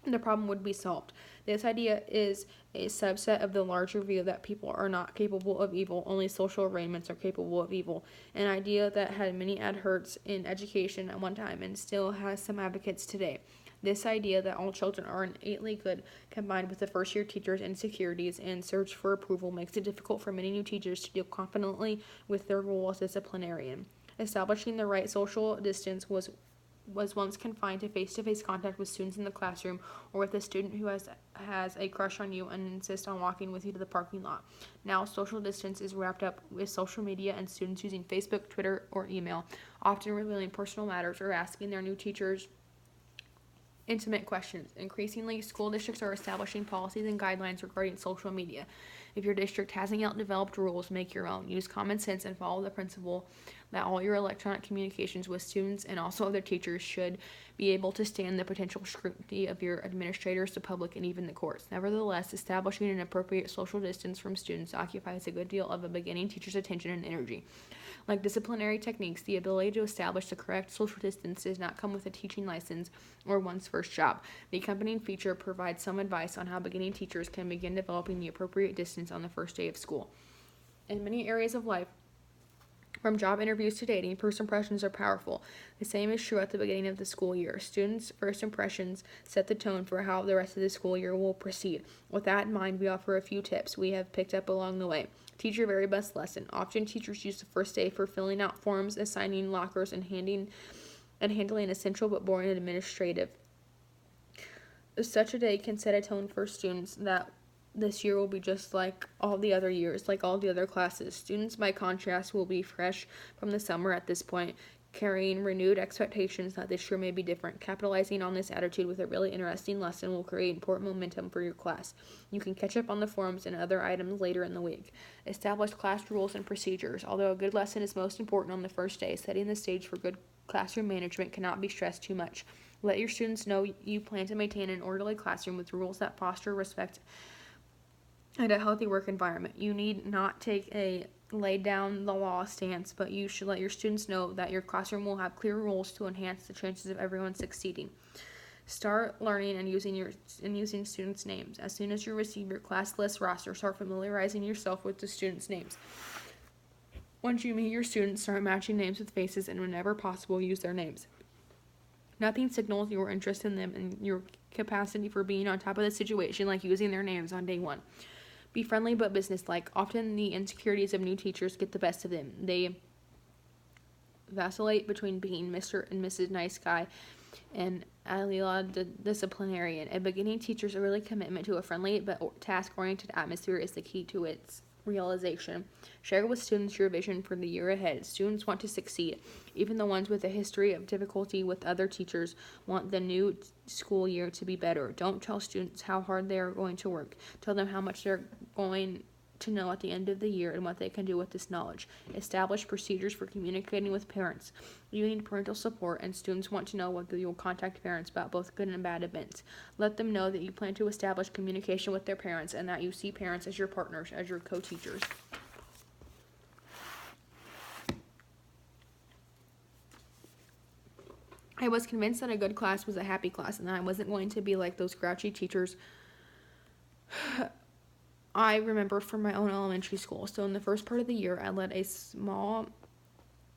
the problem would be solved. This idea is a subset of the larger view that people are not capable of evil, only social arrangements are capable of evil, an idea that had many adherents in education at one time and still has some advocates today. This idea that all children are innately good, combined with the first-year teacher's insecurities and search for approval, makes it difficult for many new teachers to deal confidently with their role as disciplinarian. Establishing the right social distance was once confined to face-to-face contact with students in the classroom, or with a student who has a crush on you and insists on walking with you to the parking lot. Now, social distance is wrapped up with social media and students using Facebook, Twitter, or email, often revealing personal matters or asking their new teachers intimate questions. Increasingly, school districts are establishing policies and guidelines regarding social media. If your district hasn't yet developed rules, make your own. Use common sense and follow the principle that all your electronic communications with students and also other teachers should be able to stand the potential scrutiny of your administrators, the public, and even the courts. Nevertheless, establishing an appropriate social distance from students occupies a good deal of a beginning teacher's attention and energy. Like disciplinary techniques, the ability to establish the correct social distance does not come with a teaching license or one's first job. The accompanying feature provides some advice on how beginning teachers can begin developing the appropriate distance on the first day of school. In many areas of life, from job interviews to dating, first impressions are powerful. The same is true at the beginning of the school year. Students' first impressions set the tone for how the rest of the school year will proceed. With that in mind, we offer a few tips we have picked up along the way. Teach your very best lesson. Often teachers use the first day for filling out forms, assigning lockers, and handling essential but boring administrative. Such a day can set a tone for students that this year will be just like all the other years, like all the other classes. Students, by contrast, will be fresh from the summer at this point, carrying renewed expectations that this year may be different. Capitalizing on this attitude with a really interesting lesson will create important momentum for your class. You can catch up on the forms and other items later in the week. Establish class rules and procedures. Although a good lesson is most important on the first day, setting the stage for good classroom management cannot be stressed too much. Let your students know you plan to maintain an orderly classroom with rules that foster respect and a healthy work environment. You need not take a lay down the law stance, but you should let your students know that your classroom will have clear rules to enhance the chances of everyone succeeding. Start learning and using students' names. As soon as you receive your class list roster, start familiarizing yourself with the students' names. Once you meet your students, start matching names with faces, and whenever possible, use their names. Nothing signals your interest in them and your capacity for being on top of the situation like using their names on day one. Be friendly but businesslike. Often the insecurities of new teachers get the best of them. They vacillate between being Mr. and Mrs. Nice Guy and Alila disciplinarian. A beginning teacher's early commitment to a friendly but task-oriented atmosphere is the key to its realization. Share with students your vision for the year ahead. Students want to succeed. Even the ones with a history of difficulty with other teachers want the new school year to be better. Don't tell students how hard they are going to work. Tell them how much they're going to know at the end of the year and what they can do with this knowledge. Establish procedures for communicating with parents. You need parental support, and students want to know whether you will contact parents about both good and bad events. Let them know that you plan to establish communication with their parents and that you see parents as your partners, as your co-teachers. I was convinced that a good class was a happy class and that I wasn't going to be like those grouchy teachers I remember from my own elementary school. So in the first part of the year, I let a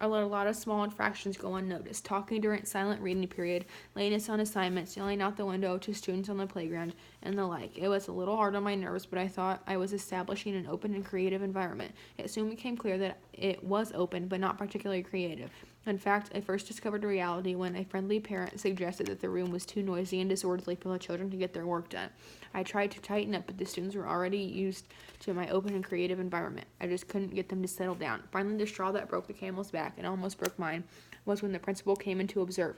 lot of small infractions go unnoticed, talking during silent reading period, lateness on assignments, yelling out the window to students on the playground, and the like. It was a little hard on my nerves, but I thought I was establishing an open and creative environment. It soon became clear that it was open, but not particularly creative. In fact, I first discovered reality when a friendly parent suggested that the room was too noisy and disorderly for the children to get their work done. I tried to tighten up, but the students were already used to my open and creative environment. I just couldn't get them to settle down. Finally, the straw that broke the camel's back and almost broke mine was when the principal came in to observe.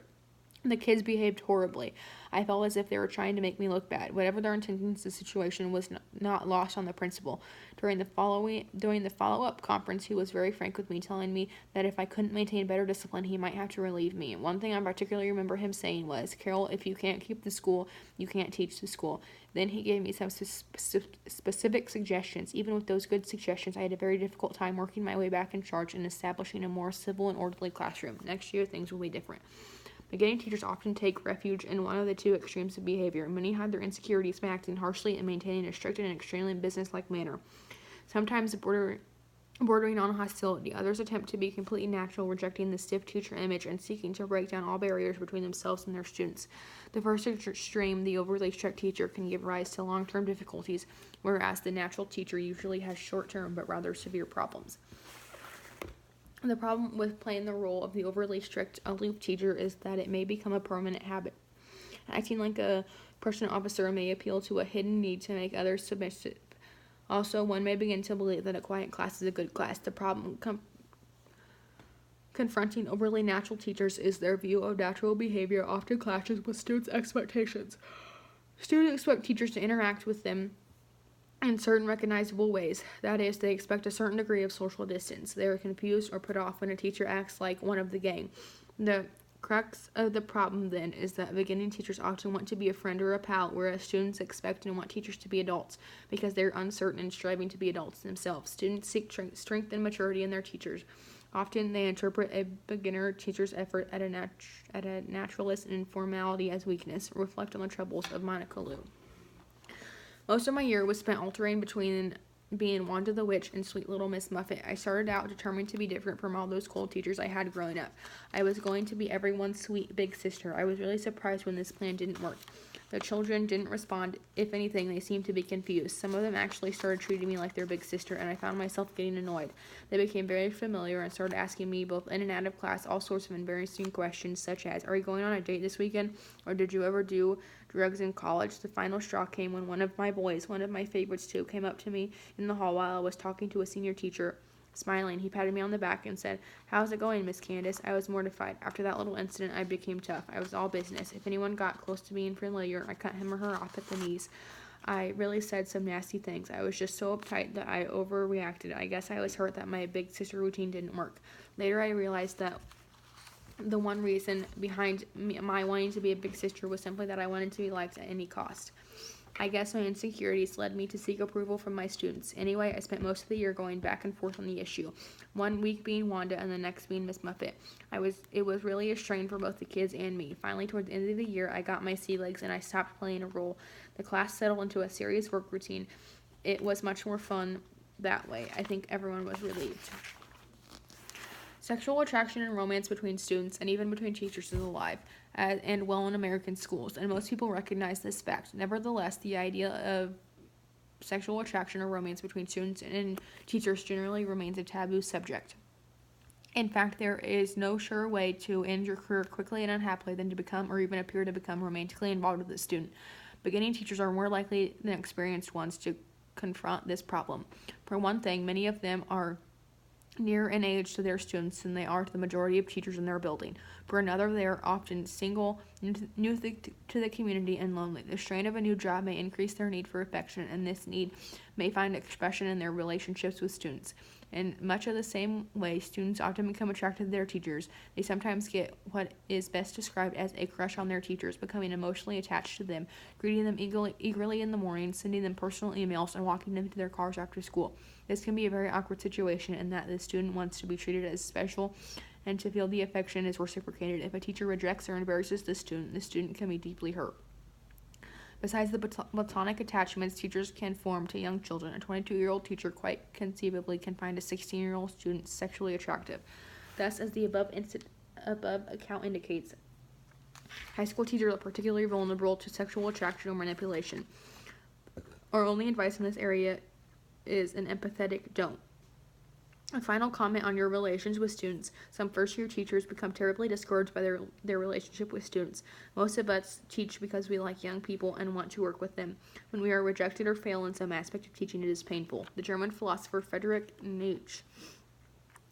The kids behaved horribly. I felt as if they were trying to make me look bad. Whatever their intentions, the situation was not lost on the principal. During the follow-up conference, he was very frank with me, telling me that if I couldn't maintain better discipline, he might have to relieve me. One thing I particularly remember him saying was, "Carol, if you can't keep the school, you can't teach the school." Then he gave me some specific suggestions. Even with those good suggestions, I had a very difficult time working my way back in charge and establishing a more civil and orderly classroom. Next year, things will be different. Beginning teachers often take refuge in one of the two extremes of behavior. Many hide their insecurities by acting harshly and maintaining a strict and extremely businesslike manner, sometimes bordering on hostility. Others attempt to be completely natural, rejecting the stiff teacher image and seeking to break down all barriers between themselves and their students. The first extreme, the overly strict teacher, can give rise to long-term difficulties, whereas the natural teacher usually has short-term but rather severe problems. The problem with playing the role of the overly strict, aloof teacher is that it may become a permanent habit. Acting like a Prussian officer may appeal to a hidden need to make others submissive. Also, one may begin to believe that a quiet class is a good class. The problem confronting overly natural teachers is their view of natural behavior often clashes with students' expectations. Students expect teachers to interact with them in certain recognizable ways. That is, they expect a certain degree of social distance. They are confused or put off when a teacher acts like one of the gang. The crux of the problem, then, is that beginning teachers often want to be a friend or a pal, whereas students expect and want teachers to be adults because they're uncertain and striving to be adults themselves. Students seek strength and maturity in their teachers. Often they interpret a beginner teacher's effort at a naturalist and informality as weakness, reflect on the troubles of Monica Lou. Most of my year was spent alternating between being Wanda the Witch and sweet little Miss Muffet. I started out determined to be different from all those cold teachers I had growing up. I was going to be everyone's sweet big sister. I was really surprised when this plan didn't work. The children didn't respond. If anything, they seemed to be confused. Some of them actually started treating me like their big sister, and I found myself getting annoyed. They became very familiar and started asking me, both in and out of class, all sorts of embarrassing questions, such as, "Are you going on a date this weekend?" Or, "Did you ever do drugs in college?" The final straw came when one of my boys, one of my favorites too, came up to me in the hall while I was talking to a senior teacher. Smiling, he patted me on the back and said, "How's it going, Miss Candace?" I was mortified. After that little incident, I became tough. I was all business. If anyone got close to being familiar, I cut him or her off at the knees. I really said some nasty things. I was just so uptight that I overreacted. I guess I was hurt that my big sister routine didn't work. Later, I realized that the one reason behind my wanting to be a big sister was simply that I wanted to be liked at any cost. I guess my insecurities led me to seek approval from my students. Anyway, I spent most of the year going back and forth on the issue. One week being Wanda and the next being Miss Muffet. It was really a strain for both the kids and me. Finally, towards the end of the year, I got my sea legs and I stopped playing a role. The class settled into a serious work routine. It was much more fun that way. I think everyone was relieved. Sexual attraction and romance between students and even between teachers is alive and well in American schools, and most people recognize this fact. Nevertheless, the idea of sexual attraction or romance between students and teachers generally remains a taboo subject. In fact, there is no sure way to end your career quickly and unhappily than to become or even appear to become romantically involved with a student. Beginning teachers are more likely than experienced ones to confront this problem. For one thing, many of them are nearer in age to their students than they are to the majority of teachers in their building. For another, they are often single, new to the community, and lonely. The strain of a new job may increase their need for affection, and this need may find expression in their relationships with students. In much of the same way, students often become attracted to their teachers. They sometimes get what is best described as a crush on their teachers, becoming emotionally attached to them, greeting them eagerly in the morning, sending them personal emails, and walking them to their cars after school. This can be a very awkward situation in that the student wants to be treated as special and to feel the affection is reciprocated. If a teacher rejects or embarrasses the student can be deeply hurt. Besides the platonic attachments teachers can form to young children, a 22-year-old teacher quite conceivably can find a 16-year-old student sexually attractive. Thus, as the above account indicates, high school teachers are particularly vulnerable to sexual attraction or manipulation. Our only advice in this area is an empathetic don't. A final comment on your relations with students. Some first-year teachers become terribly discouraged by their relationship with students. Most of us teach because we like young people and want to work with them. When we are rejected or fail in some aspect of teaching, it is painful. The German philosopher Friedrich Nietzsche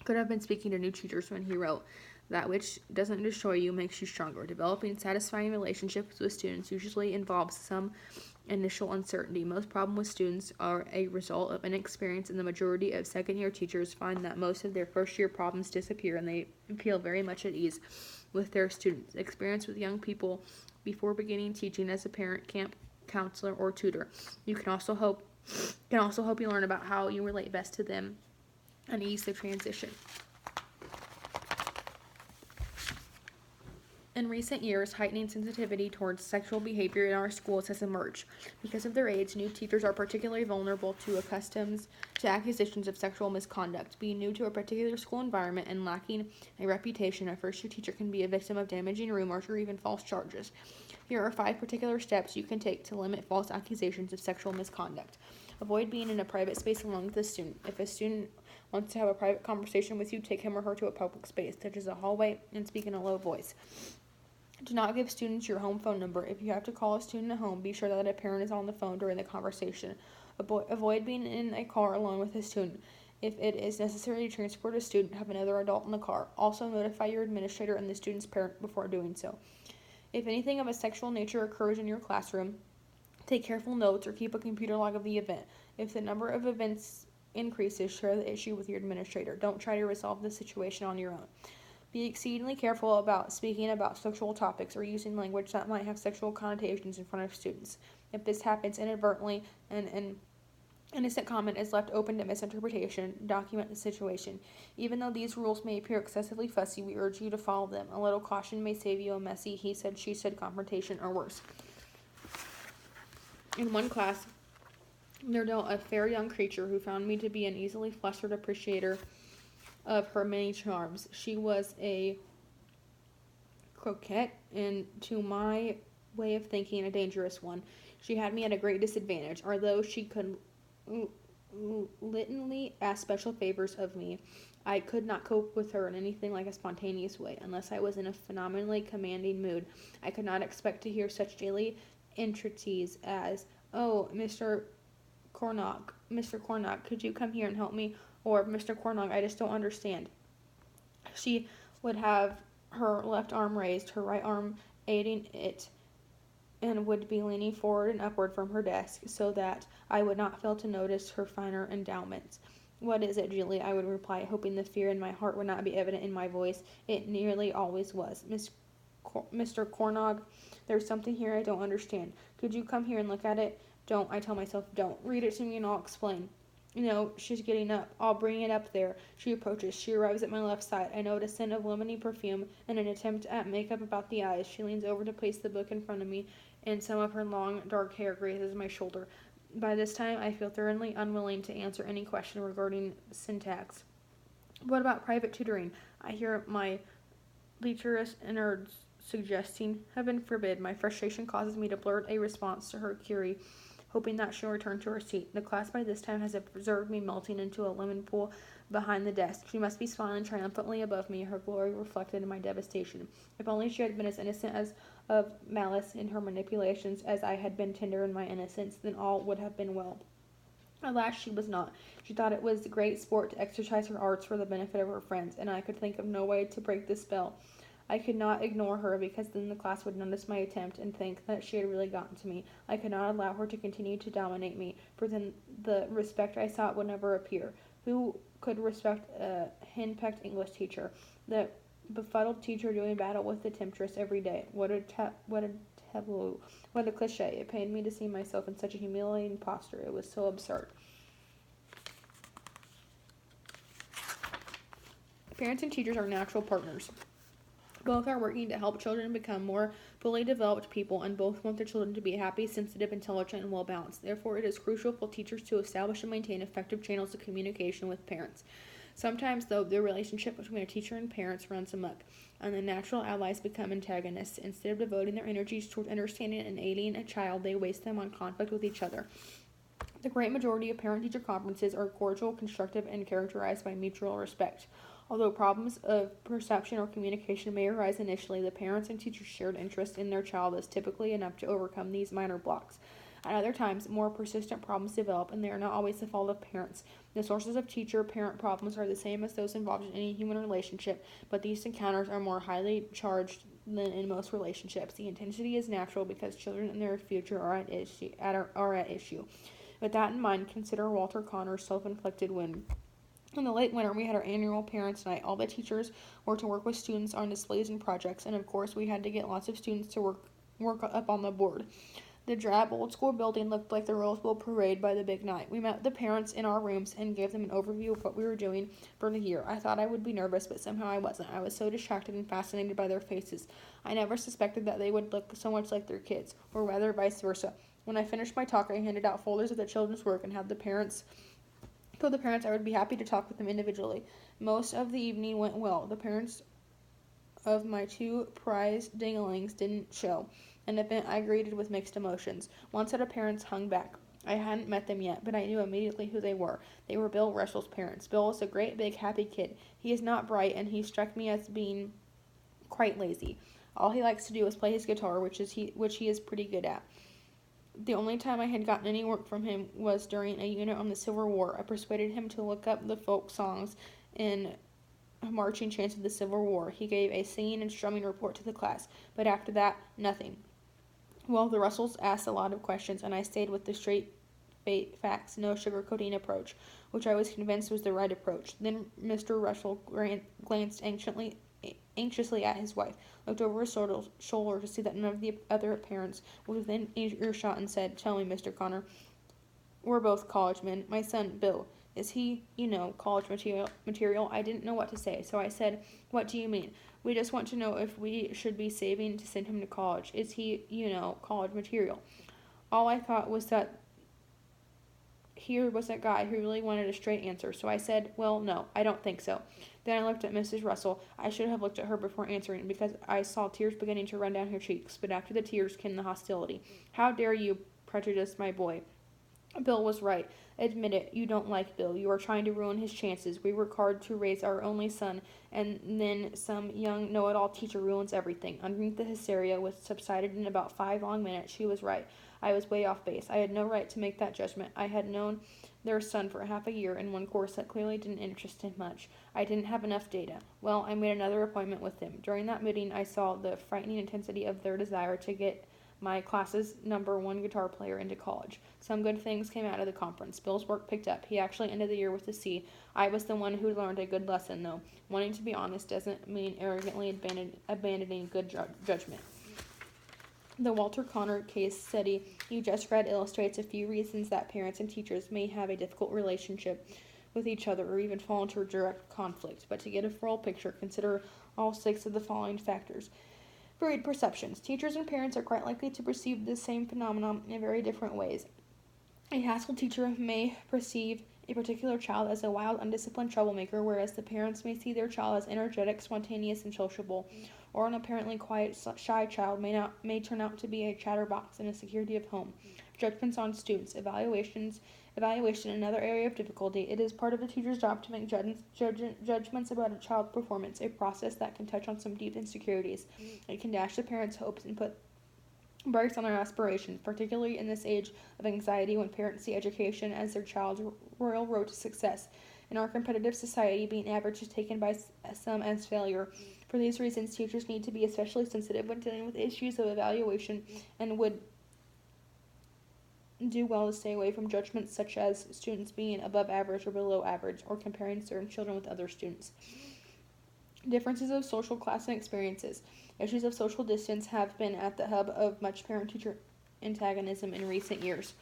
could have been speaking to new teachers when he wrote, "That which doesn't destroy you makes you stronger." Developing satisfying relationships with students usually involves some initial uncertainty. Most problems with students are a result of inexperience, and the majority of second-year teachers find that most of their first-year problems disappear and they feel very much at ease with their students. Experience with young people before beginning teaching as a parent, camp counselor, or tutor. You can also help you learn about how you relate best to them and ease the transition. In recent years, heightening sensitivity towards sexual behavior in our schools has emerged. Because of their age, new teachers are particularly vulnerable to accusations of sexual misconduct. Being new to a particular school environment and lacking a reputation, a first-year teacher can be a victim of damaging rumors or even false charges. Here are 5 particular steps you can take to limit false accusations of sexual misconduct. Avoid being in a private space alone with a student. If a student wants to have a private conversation with you, take him or her to a public space, such as a hallway, and speak in a low voice. Do not give students your home phone number. If you have to call a student at home, be sure that a parent is on the phone during the conversation. Avoid being in a car alone with a student. If it is necessary to transport a student, have another adult in the car. Also, notify your administrator and the student's parent before doing so. If anything of a sexual nature occurs in your classroom, take careful notes or keep a computer log of the event. If the number of events increases, share the issue with your administrator. Don't try to resolve the situation on your own. Be exceedingly careful about speaking about sexual topics or using language that might have sexual connotations in front of students. If this happens inadvertently and an innocent comment is left open to misinterpretation, document the situation. Even though these rules may appear excessively fussy, we urge you to follow them. A little caution may save you a messy he said, she said confrontation or worse. In one class, there dealt a fair young creature who found me to be an easily flustered appreciator of her many charms. She was a coquette, and to my way of thinking, a dangerous one. She had me at a great disadvantage, although she could litany ask special favors of me. I could not cope with her in anything like a spontaneous way, unless I was in a phenomenally commanding mood. I could not expect to hear such daily entreaties as, "Oh, Mr. Cornock, could you come here and help me?" Or, "Mr. Cornock, I just don't understand." She would have her left arm raised, her right arm aiding it, and would be leaning forward and upward from her desk, so that I would not fail to notice her finer endowments. "What is it, Julie?" I would reply, hoping the fear in my heart would not be evident in my voice. It nearly always was. "Mr. Cornog, there's something here I don't understand. Could you come here and look at it?" "Don't," I tell myself, "don't. Read it to me and I'll explain." No, she's getting up. I'll bring it up there. She approaches. She arrives at my left side. I note a scent of lemony perfume and an attempt at makeup about the eyes. She leans over to place the book in front of me, and some of her long, dark hair grazes my shoulder. By this time, I feel thoroughly unwilling to answer any question regarding syntax. "What about private tutoring?" I hear my lecherous innards suggesting. Heaven forbid. My frustration causes me to blurt a response to her query hoping that she'll return to her seat. The class by this time has observed me melting into a lemon pool behind the desk. She must be smiling triumphantly above me, her glory reflected in my devastation. If only she had been as innocent as of malice in her manipulations as I had been tender in my innocence, then all would have been well. Alas, she was not. She thought it was great sport to exercise her arts for the benefit of her friends, and I could think of no way to break the spell. I could not ignore her, because then the class would notice my attempt and think that she had really gotten to me. I could not allow her to continue to dominate me, for then the respect I sought would never appear. Who could respect a henpecked English teacher? The befuddled teacher doing battle with the temptress every day. What a tableau. What a cliche. It pained me to see myself in such a humiliating posture. It was so absurd. Parents and teachers are natural partners. Both are working to help children become more fully developed people, and both want their children to be happy, sensitive, intelligent, and well-balanced. Therefore, it is crucial for teachers to establish and maintain effective channels of communication with parents. Sometimes, though, the relationship between a teacher and parents runs amok, and the natural allies become antagonists. Instead of devoting their energies toward understanding and aiding a child, they waste them on conflict with each other. The great majority of parent-teacher conferences are cordial, constructive, and characterized by mutual respect. Although problems of perception or communication may arise initially, the parents and teachers' shared interest in their child is typically enough to overcome these minor blocks. At other times, more persistent problems develop, and they are not always the fault of parents. The sources of teacher-parent problems are the same as those involved in any human relationship, but these encounters are more highly charged than in most relationships. The intensity is natural because children and their future are at issue. With that in mind, consider Walter Connor's self-inflicted wound. In the late winter, we had our annual parents' night. All the teachers were to work with students on displays and projects, and of course, we had to get lots of students to work up on the board. The drab old school building looked like the Rose Bowl parade by the big night. We met the parents in our rooms and gave them an overview of what we were doing for the year. I thought I would be nervous, but somehow I wasn't. I was so distracted and fascinated by their faces. I never suspected that they would look so much like their kids, or rather vice versa. When I finished my talk, I handed out folders of the children's work and told the parents I would be happy to talk with them individually. Most of the evening went well. The parents of my two prize dinglings didn't show, an event I greeted with mixed emotions. One set of parents hung back. I hadn't met them yet, but I knew immediately who they were. They were Bill Russell's parents. Bill is a great, big, happy kid. He is not bright, and he struck me as being quite lazy. All he likes to do is play his guitar, which he is pretty good at. The only time I had gotten any work from him was during a unit on the Civil War. I persuaded him to look up the folk songs in marching chants of the Civil War. He gave a singing and strumming report to the class, but after that, nothing. Well, the Russells asked a lot of questions, and I stayed with the straight facts, no sugarcoating approach, which I was convinced was the right approach. Then Mr. Russell glanced anxiously at his wife, looked over his shoulder to see that none of the other parents were within earshot, and said, "Tell me, Mr. Connor, we're both college men. My son, Bill, is he, college material?" I didn't know what to say, so I said, "What do you mean?" "We just want to know if we should be saving to send him to college. Is he, college material?" All I thought was that here was a guy who really wanted a straight answer, so I said, "Well, no, I don't think so." Then I looked at Mrs. Russell. I should have looked at her before answering, because I saw tears beginning to run down her cheeks, but after the tears came the hostility. "How dare you prejudice my boy?" Bill was right. "Admit it, you don't like Bill. You are trying to ruin his chances. We work hard to raise our only son, and then some young know-it-all teacher ruins everything." Underneath the hysteria, which subsided in about 5 long minutes, she was right. I was way off base. I had no right to make that judgment. I had known their son for half a year in one course that clearly didn't interest him much. I didn't have enough data. Well, I made another appointment with them. During that meeting, I saw the frightening intensity of their desire to get my class's #1 guitar player into college. Some good things came out of the conference. Bill's work picked up. He actually ended the year with a C. I was the one who learned a good lesson, though. Wanting to be honest doesn't mean arrogantly abandoning good judgment. The Walter Connor case study you just read illustrates a few reasons that parents and teachers may have a difficult relationship with each other or even fall into direct conflict. But to get a full picture, consider all 6 of the following factors. Varied perceptions. Teachers and parents are quite likely to perceive the same phenomenon in very different ways. A high school teacher may perceive a particular child as a wild, undisciplined troublemaker, whereas the parents may see their child as energetic, spontaneous, and sociable. Or an apparently quiet, shy child may turn out to be a chatterbox in a security of home. Judgments on students. Evaluation, another area of difficulty. It is part of a teacher's job to make judgments about a child's performance, a process that can touch on some deep insecurities. It can dash the parents' hopes and put brakes on their aspirations, particularly in this age of anxiety when parents see education as their child's royal road to success. In our competitive society, being average is taken by some as failure. For these reasons, teachers need to be especially sensitive when dealing with issues of evaluation and would do well to stay away from judgments such as students being above average or below average, or comparing certain children with other students. Differences of social class and experiences. Issues of social distance have been at the hub of much parent-teacher antagonism in recent years.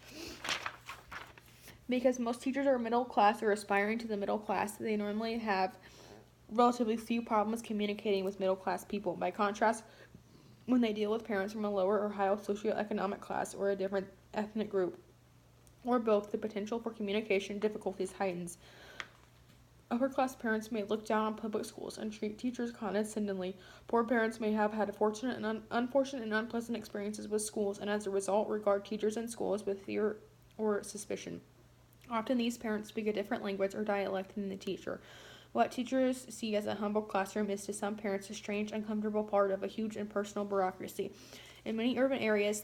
Because most teachers are middle class or aspiring to the middle class, they normally have relatively few problems communicating with middle class people. By contrast, when they deal with parents from a lower or higher socioeconomic class or a different ethnic group, or both, the potential for communication difficulties heightens. Upper-class parents may look down on public schools and treat teachers condescendingly. Poor parents may have had unfortunate and unpleasant experiences with schools, and as a result regard teachers and schools with fear or suspicion. Often these parents speak a different language or dialect than the teacher. What teachers see as a humble classroom is to some parents a strange, uncomfortable part of a huge impersonal bureaucracy. In many urban areas,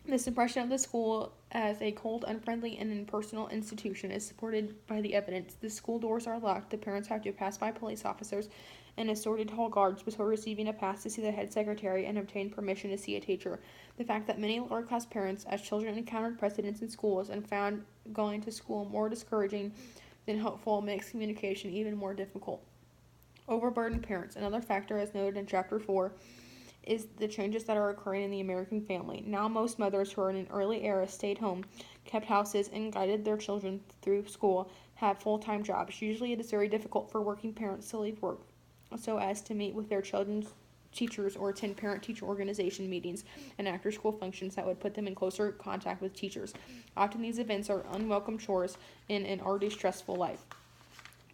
this impression of the school as a cold, unfriendly, and impersonal institution is supported by the evidence. The school doors are locked, the parents have to pass by police officers and assorted hall guards before receiving a pass to see the head secretary and obtain permission to see a teacher. The fact that many lower-class parents, as children, encountered precedents in schools and found going to school more discouraging than helpful makes communication even more difficult. Overburdened parents. Another factor, as noted in Chapter 4, is the changes that are occurring in the American family. Now most mothers who are in an early era stayed home, kept houses, and guided their children through school have full-time jobs. Usually it is very difficult for working parents to leave work so as to meet with their children's teachers or attend parent-teacher organization meetings and after-school functions that would put them in closer contact with teachers. Often these events are unwelcome chores in an already stressful life.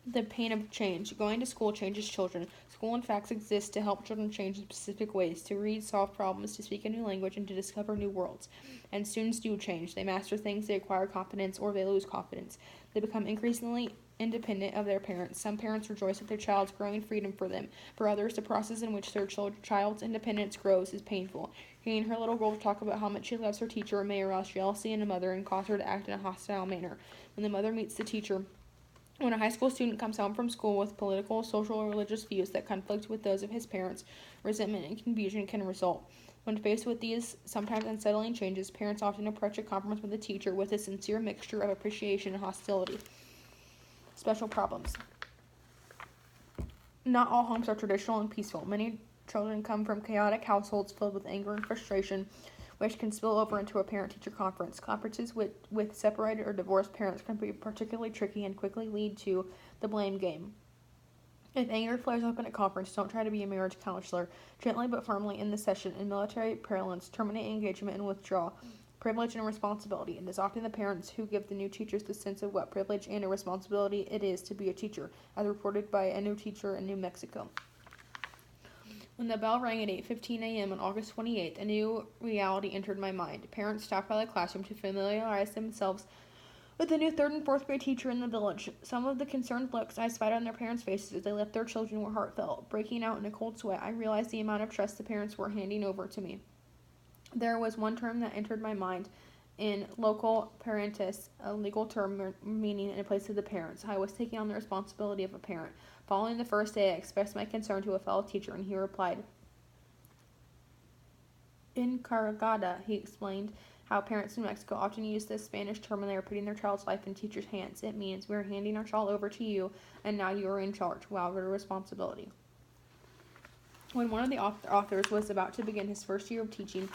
The pain of change. Going to school changes children. School, in fact, exists to help children change in specific ways, to read, solve problems, to speak a new language, and to discover new worlds. And students do change. They master things, they acquire confidence, or they lose confidence. They become increasingly independent of their parents. Some parents rejoice at their child's growing freedom for them. For others, the process in which their child's independence grows is painful. Hearing her little girl talk about how much she loves her teacher may arouse jealousy in a mother and cause her to act in a hostile manner. When the mother meets the teacher, when a high school student comes home from school with political, social, or religious views that conflict with those of his parents, resentment and confusion can result. When faced with these sometimes unsettling changes, parents often approach a conference with the teacher with a sincere mixture of appreciation and hostility. Special problems. Not all homes are traditional and peaceful. Many children come from chaotic households filled with anger and frustration, which can spill over into a parent-teacher conference. Conferences with separated or divorced parents can be particularly tricky and quickly lead to the blame game. If anger flares up in a conference, don't try to be a marriage counselor. Gently but firmly end the session. In military parlance, terminate engagement and withdraw. Privilege and responsibility. It is often the parents who give the new teachers the sense of what privilege and a responsibility it is to be a teacher, as reported by a new teacher in New Mexico. When the bell rang at 8:15 a.m. on August 28th, a new reality entered my mind. Parents stopped by the classroom to familiarize themselves with the new 3rd and 4th grade teacher in the village. Some of the concerned looks I spied on their parents' faces as they left their children were heartfelt. Breaking out in a cold sweat, I realized the amount of trust the parents were handing over to me. There was one term that entered my mind. In local parentis, a legal term meaning in place of the parents. I was taking on the responsibility of a parent. Following the first day, I expressed my concern to a fellow teacher, and he replied, "Encargada," he explained how parents in Mexico often use this Spanish term when they are putting their child's life in teachers' hands. It means, we are handing our child over to you, and now you are in charge. Wow, what a responsibility. When one of the authors was about to begin his first year of teaching,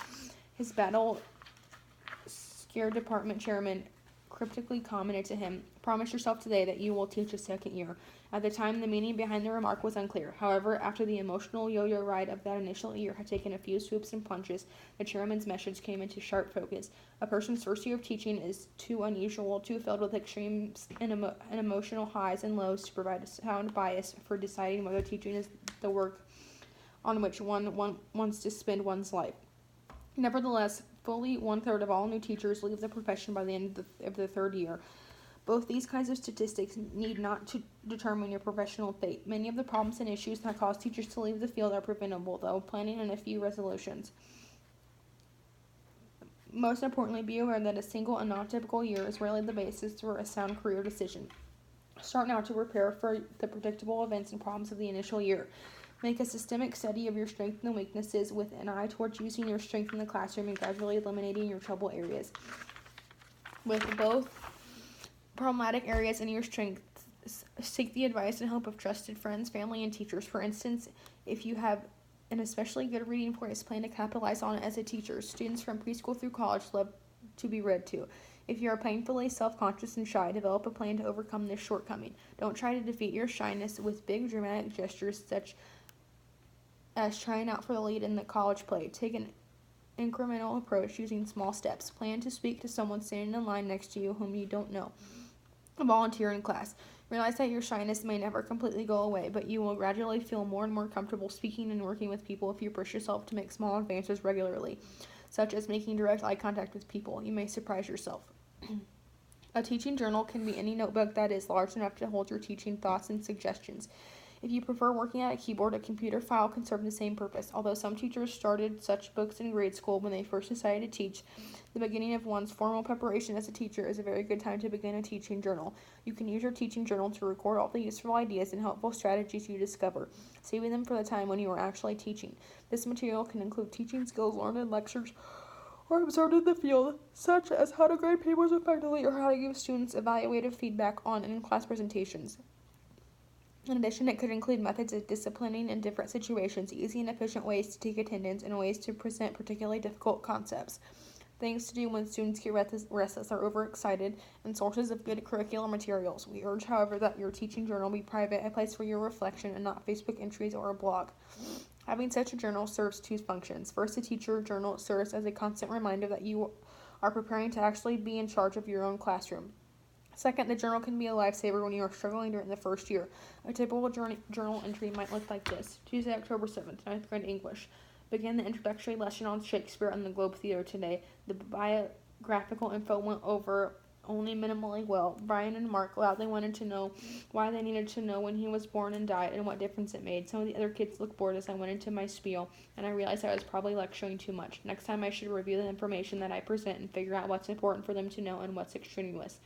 his battle-scared department chairman cryptically commented to him, "Promise yourself today that you will teach a second year." At the time, the meaning behind the remark was unclear. However, after the emotional yo-yo ride of that initial year had taken a few swoops and punches, the chairman's message came into sharp focus. A person's first year of teaching is too unusual, too filled with extremes and emotional highs and lows to provide a sound bias for deciding whether teaching is the work on which one wants to spend one's life. Nevertheless, Fully one-third of all new teachers leave the profession by the end of the third year. Both these kinds of statistics need not to determine your professional fate. Many of the problems and issues that cause teachers to leave the field are preventable, though, planning and a few resolutions. Most importantly, be aware that a single and non-typical year is rarely the basis for a sound career decision. Start now to prepare for the predictable events and problems of the initial year. Make a systemic study of your strengths and weaknesses with an eye towards using your strength in the classroom and gradually eliminating your trouble areas. With both problematic areas in your strengths, seek the advice and help of trusted friends, family, and teachers. For instance, if you have an especially good reading voice, plan to capitalize on it as a teacher. Students from preschool through college love to be read to. If you are painfully self-conscious and shy, develop a plan to overcome this shortcoming. Don't try to defeat your shyness with big dramatic gestures such as trying out for the lead in the college play. Take an incremental approach using small steps. Plan to speak to someone standing in line next to you whom you don't know. Volunteer in class. Realize that your shyness may never completely go away, but you will gradually feel more and more comfortable speaking and working with people if you push yourself to make small advances regularly, such as making direct eye contact with people. You may surprise yourself. A teaching journal can be any notebook that is large enough to hold your teaching thoughts and suggestions. If you prefer working at a keyboard, a computer file can serve the same purpose. Although some teachers started such books in grade school when they first decided to teach, the beginning of one's formal preparation as a teacher is a very good time to begin a teaching journal. You can use your teaching journal to record all the useful ideas and helpful strategies you discover, saving them for the time when you are actually teaching. This material can include teaching skills learned in lectures or observed in the field, such as how to grade papers effectively or how to give students evaluative feedback on in-class presentations. In addition, it could include methods of disciplining in different situations, easy and efficient ways to take attendance, and ways to present particularly difficult concepts. Things to do when students get restless or overexcited, and sources of good curricular materials. We urge, however, that your teaching journal be private, a place for your reflection, and not Facebook entries or a blog. Having such a journal serves two functions. First, a teacher journal serves as a constant reminder that you are preparing to actually be in charge of your own classroom. Second, the journal can be a lifesaver when you are struggling during the first year. A typical journal entry might look like this. Tuesday, October 7th, 9th grade English. Begin the introductory lesson on Shakespeare and the Globe Theater today. The biographical info went over only minimally well. Brian and Mark loudly wanted to know why they needed to know when he was born and died and what difference it made. Some of the other kids looked bored as I went into my spiel, and I realized I was probably lecturing too much. Next time I should review the information that I present and figure out what's important for them to know and what's extraneous.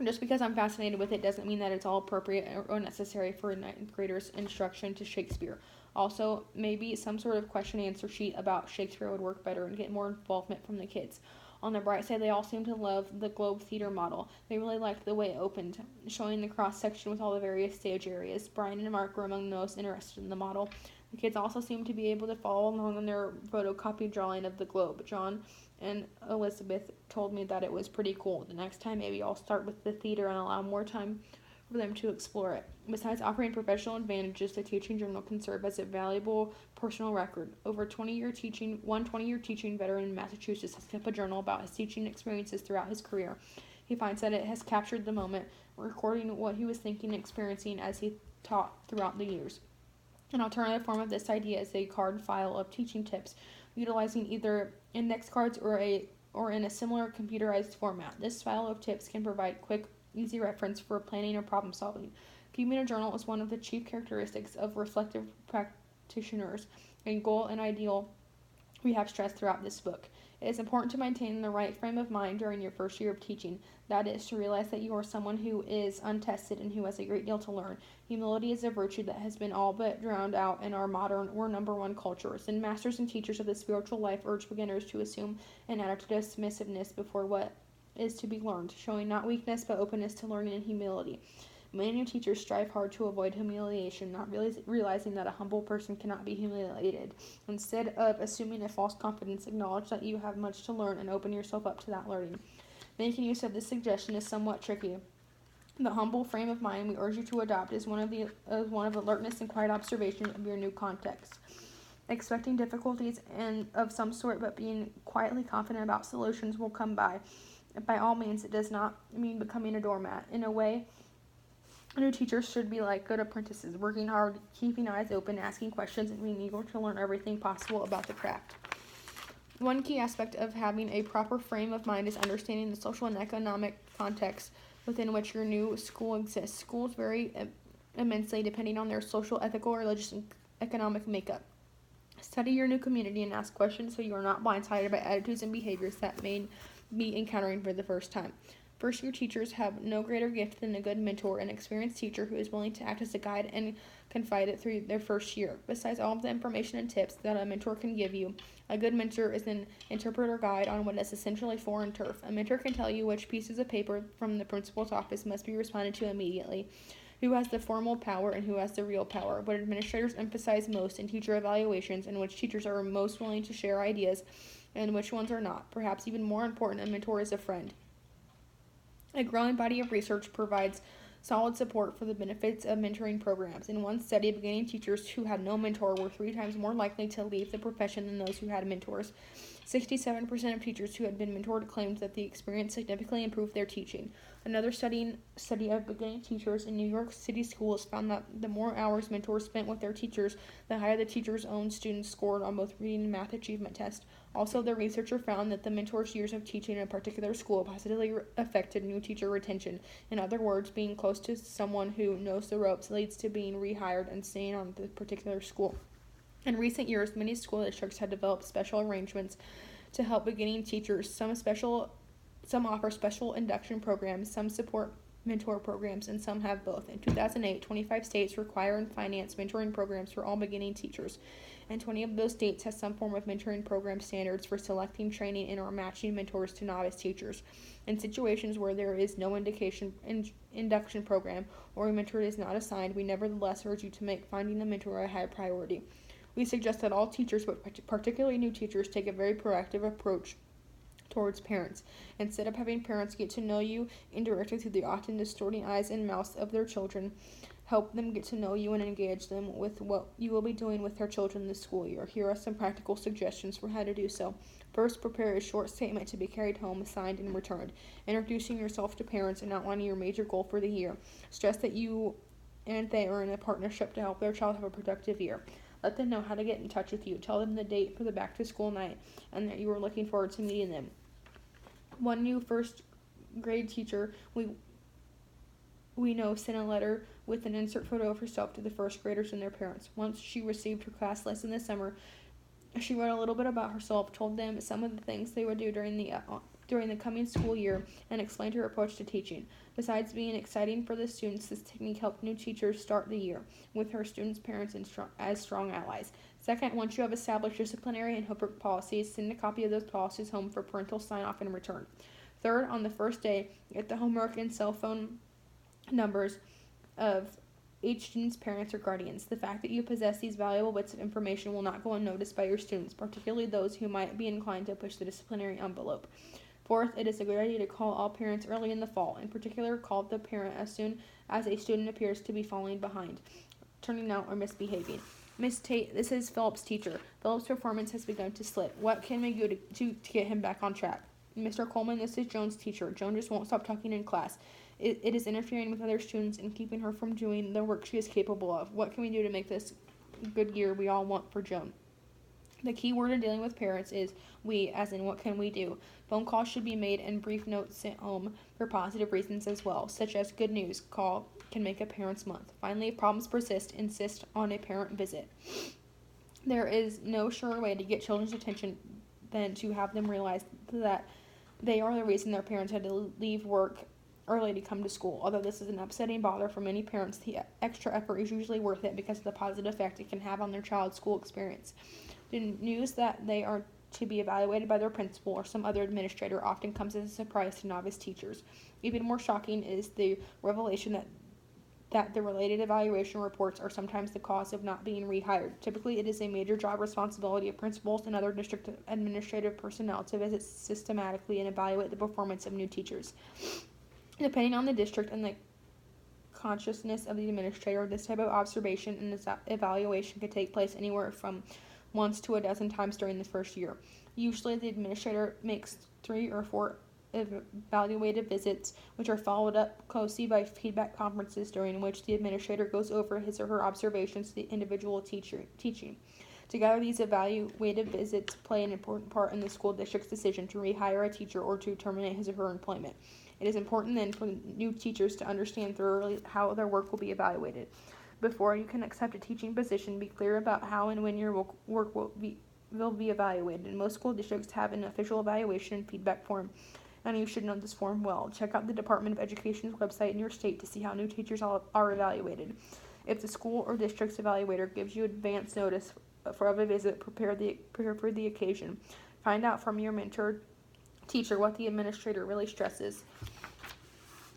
Just because I'm fascinated with it doesn't mean that it's all appropriate or necessary for a ninth grader's instruction to Shakespeare. Also, maybe some sort of question-answer sheet about Shakespeare would work better and get more involvement from the kids. On the bright side, they all seem to love the Globe Theater model. They really liked the way it opened, showing the cross-section with all the various stage areas. Brian and Mark were among the most interested in the model. The kids also seemed to be able to follow along on their photocopied drawing of the globe. John and Elizabeth told me that it was pretty cool. The next time, maybe I'll start with the theater and allow more time for them to explore it. Besides offering professional advantages, the teaching journal can serve as a valuable personal record. One 20-year teaching veteran in Massachusetts has kept a journal about his teaching experiences throughout his career. He finds that it has captured the moment, recording what he was thinking and experiencing as he taught throughout the years. An alternative form of this idea is a card file of teaching tips, utilizing either index cards or in a similar computerized format. This file of tips can provide quick, easy reference for planning or problem solving. Keeping a journal is one of the chief characteristics of reflective practitioners, a goal and ideal we have stressed throughout this book. It is important to maintain the right frame of mind during your first year of teaching. That is, to realize that you are someone who is untested and who has a great deal to learn. Humility is a virtue that has been all but drowned out in our modern or number one cultures. And masters and teachers of the spiritual life urge beginners to assume an attitude of submissiveness before what is to be learned, showing not weakness but openness to learning and humility. Many new teachers strive hard to avoid humiliation, not realizing that a humble person cannot be humiliated. Instead of assuming a false confidence, acknowledge that you have much to learn and open yourself up to that learning. Making use of this suggestion is somewhat tricky. The humble frame of mind we urge you to adopt is one of alertness and quiet observation of your new context. Expecting difficulties and of some sort, but being quietly confident about solutions will come by. By all means, it does not mean becoming a doormat. In a way, new teachers should be like good apprentices, working hard, keeping eyes open, asking questions, and being eager to learn everything possible about the craft. One key aspect of having a proper frame of mind is understanding the social and economic context within which your new school exists. Schools vary immensely depending on their social, ethical, religious, and economic makeup. Study your new community and ask questions so you are not blindsided by attitudes and behaviors that may be encountering for the first time. First year teachers have no greater gift than a good mentor, an experienced teacher who is willing to act as a guide and confide it through their first year. Besides all of the information and tips that a mentor can give you, a good mentor is an interpreter guide on what is essentially foreign turf. A mentor can tell you which pieces of paper from the principal's office must be responded to immediately, who has the formal power and who has the real power, what administrators emphasize most in teacher evaluations, and which teachers are most willing to share ideas and which ones are not. Perhaps even more important, a mentor is a friend. A growing body of research provides solid support for the benefits of mentoring programs. In one study, beginning teachers who had no mentor were 3 times more likely to leave the profession than those who had mentors. 67% of teachers who had been mentored claimed that the experience significantly improved their teaching. Another study of beginning teachers in New York City schools found that the more hours mentors spent with their teachers, the higher the teacher's own students scored on both reading and math achievement tests. Also, the researcher found that the mentor's years of teaching in a particular school positively affected new teacher retention. In other words, being close to someone who knows the ropes leads to being rehired and staying on the particular school. In recent years, many school districts have developed special arrangements to help beginning teachers. Some offer special induction programs, some support mentor programs, and some have both. In 2008, 25 states require and finance mentoring programs for all beginning teachers, and 20 of those states have some form of mentoring program standards for selecting, training, and or matching mentors to novice teachers. In situations where there is no induction program or a mentor is not assigned, we nevertheless urge you to make finding a mentor a high priority. We suggest that all teachers, but particularly new teachers, take a very proactive approach towards parents. Instead of having parents get to know you indirectly through the often distorting eyes and mouths of their children, help them get to know you and engage them with what you will be doing with their children this school year. Here are some practical suggestions for how to do so. First, prepare a short statement to be carried home, signed, and returned, introducing yourself to parents and outlining your major goal for the year. Stress that you and they are in a partnership to help their child have a productive year. Let them know how to get in touch with you. Tell them the date for the back-to-school night and that you are looking forward to meeting them. One new first grade teacher we know sent a letter with an insert photo of herself to the first graders and their parents. Once she received her class lesson this summer, she wrote a little bit about herself, told them some of the things they would do during the coming school year, and explained her approach to teaching. Besides being exciting for the students, this technique helped new teachers start the year with her students' parents as strong allies. Second, once you have established disciplinary and homework policies, send a copy of those policies home for parental sign-off and return. Third, on the first day, get the homework and cell phone numbers of each student's parents or guardians. The fact that you possess these valuable bits of information will not go unnoticed by your students, particularly those who might be inclined to push the disciplinary envelope. Fourth, it is a good idea to call all parents early in the fall. In particular, call the parent as soon as a student appears to be falling behind, turning out, or misbehaving. Miss Tate, this is Philip's teacher. Philip's performance has begun to slip. What can we do to get him back on track? Mr. Coleman, this is Joan's teacher. Joan just won't stop talking in class. It is interfering with other students and keeping her from doing the work she is capable of. What can we do to make this good year we all want for Joan? The key word in dealing with parents is we, as in what can we do. Phone calls should be made and brief notes sent home for positive reasons as well, such as good news call can make a parent's month. Finally, if problems persist, insist on a parent visit. There is no surer way to get children's attention than to have them realize that they are the reason their parents had to leave work early to come to school. Although this is an upsetting bother for many parents, the extra effort is usually worth it because of the positive effect it can have on their child's school experience. The news that they are to be evaluated by their principal or some other administrator often comes as a surprise to novice teachers. Even more shocking is the revelation that the related evaluation reports are sometimes the cause of not being rehired. Typically, it is a major job responsibility of principals and other district administrative personnel to visit systematically and evaluate the performance of new teachers. Depending on the district and the consciousness of the administrator, this type of observation and this evaluation could take place anywhere from once to a dozen times during the first year. Usually, the administrator makes 3 or 4 evaluative visits, which are followed up closely by feedback conferences during which the administrator goes over his or her observations to the individual teaching. Together, these evaluative visits play an important part in the school district's decision to rehire a teacher or to terminate his or her employment. It is important then for new teachers to understand thoroughly how their work will be evaluated. Before you can accept a teaching position, be clear about how and when your work will be evaluated. And most school districts have an official evaluation and feedback form, and you should know this form well. Check out the Department of Education's website in your state to see how new teachers are evaluated. If the school or district's evaluator gives you advance notice of a visit, prepare for the occasion. Find out from your mentor teacher what the administrator really stresses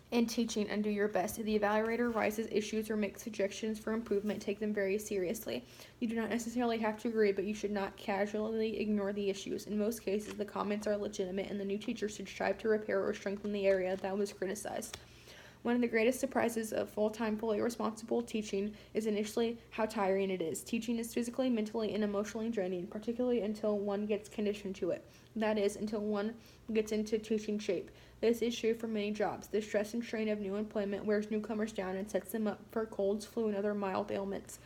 in teaching and do your best. If the evaluator raises issues or makes suggestions for improvement, take them very seriously. You do not necessarily have to agree, but you should not casually ignore the issues. In most cases, the comments are legitimate and the new teacher should strive to repair or strengthen the area that was criticized. One of the greatest surprises of full-time, fully responsible teaching is initially how tiring it is. Teaching is physically, mentally, and emotionally draining, particularly until one gets conditioned to it. That is, until one gets into teaching shape. This is true for many jobs. The stress and strain of new employment wears newcomers down and sets them up for colds, flu, and other mild ailments.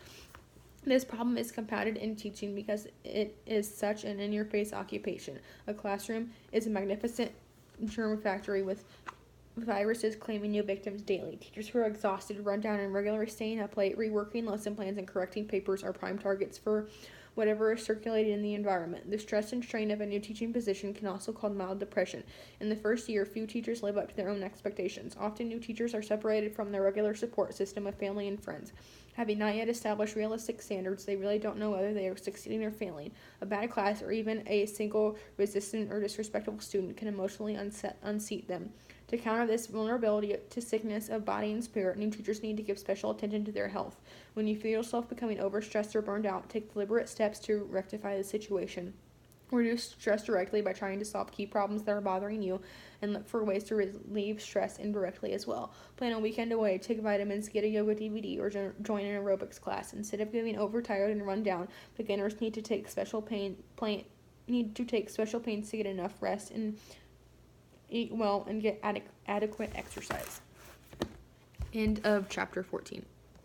This problem is compounded in teaching because it is such an in-your-face occupation. A classroom is a magnificent germ factory with viruses claiming new victims daily. Teachers who are exhausted, run down, and regularly staying up late, reworking lesson plans, and correcting papers are prime targets for whatever is circulated in the environment. The stress and strain of a new teaching position can also cause mild depression. In the first year, few teachers live up to their own expectations. Often, new teachers are separated from their regular support system of family and friends. Having not yet established realistic standards, they really don't know whether they are succeeding or failing. A bad class or even a single resistant or disrespectful student can emotionally unseat them. To counter this vulnerability to sickness of body and spirit, new teachers need to give special attention to their health. When you feel yourself becoming overstressed or burned out, take deliberate steps to rectify the situation. Reduce stress directly by trying to solve key problems that are bothering you and look for ways to relieve stress indirectly as well. Plan a weekend away, take vitamins, get a yoga DVD, or join an aerobics class. Instead of getting overtired and run down, beginners need to take special pains to get enough rest and eat well and get adequate exercise. End of chapter 14.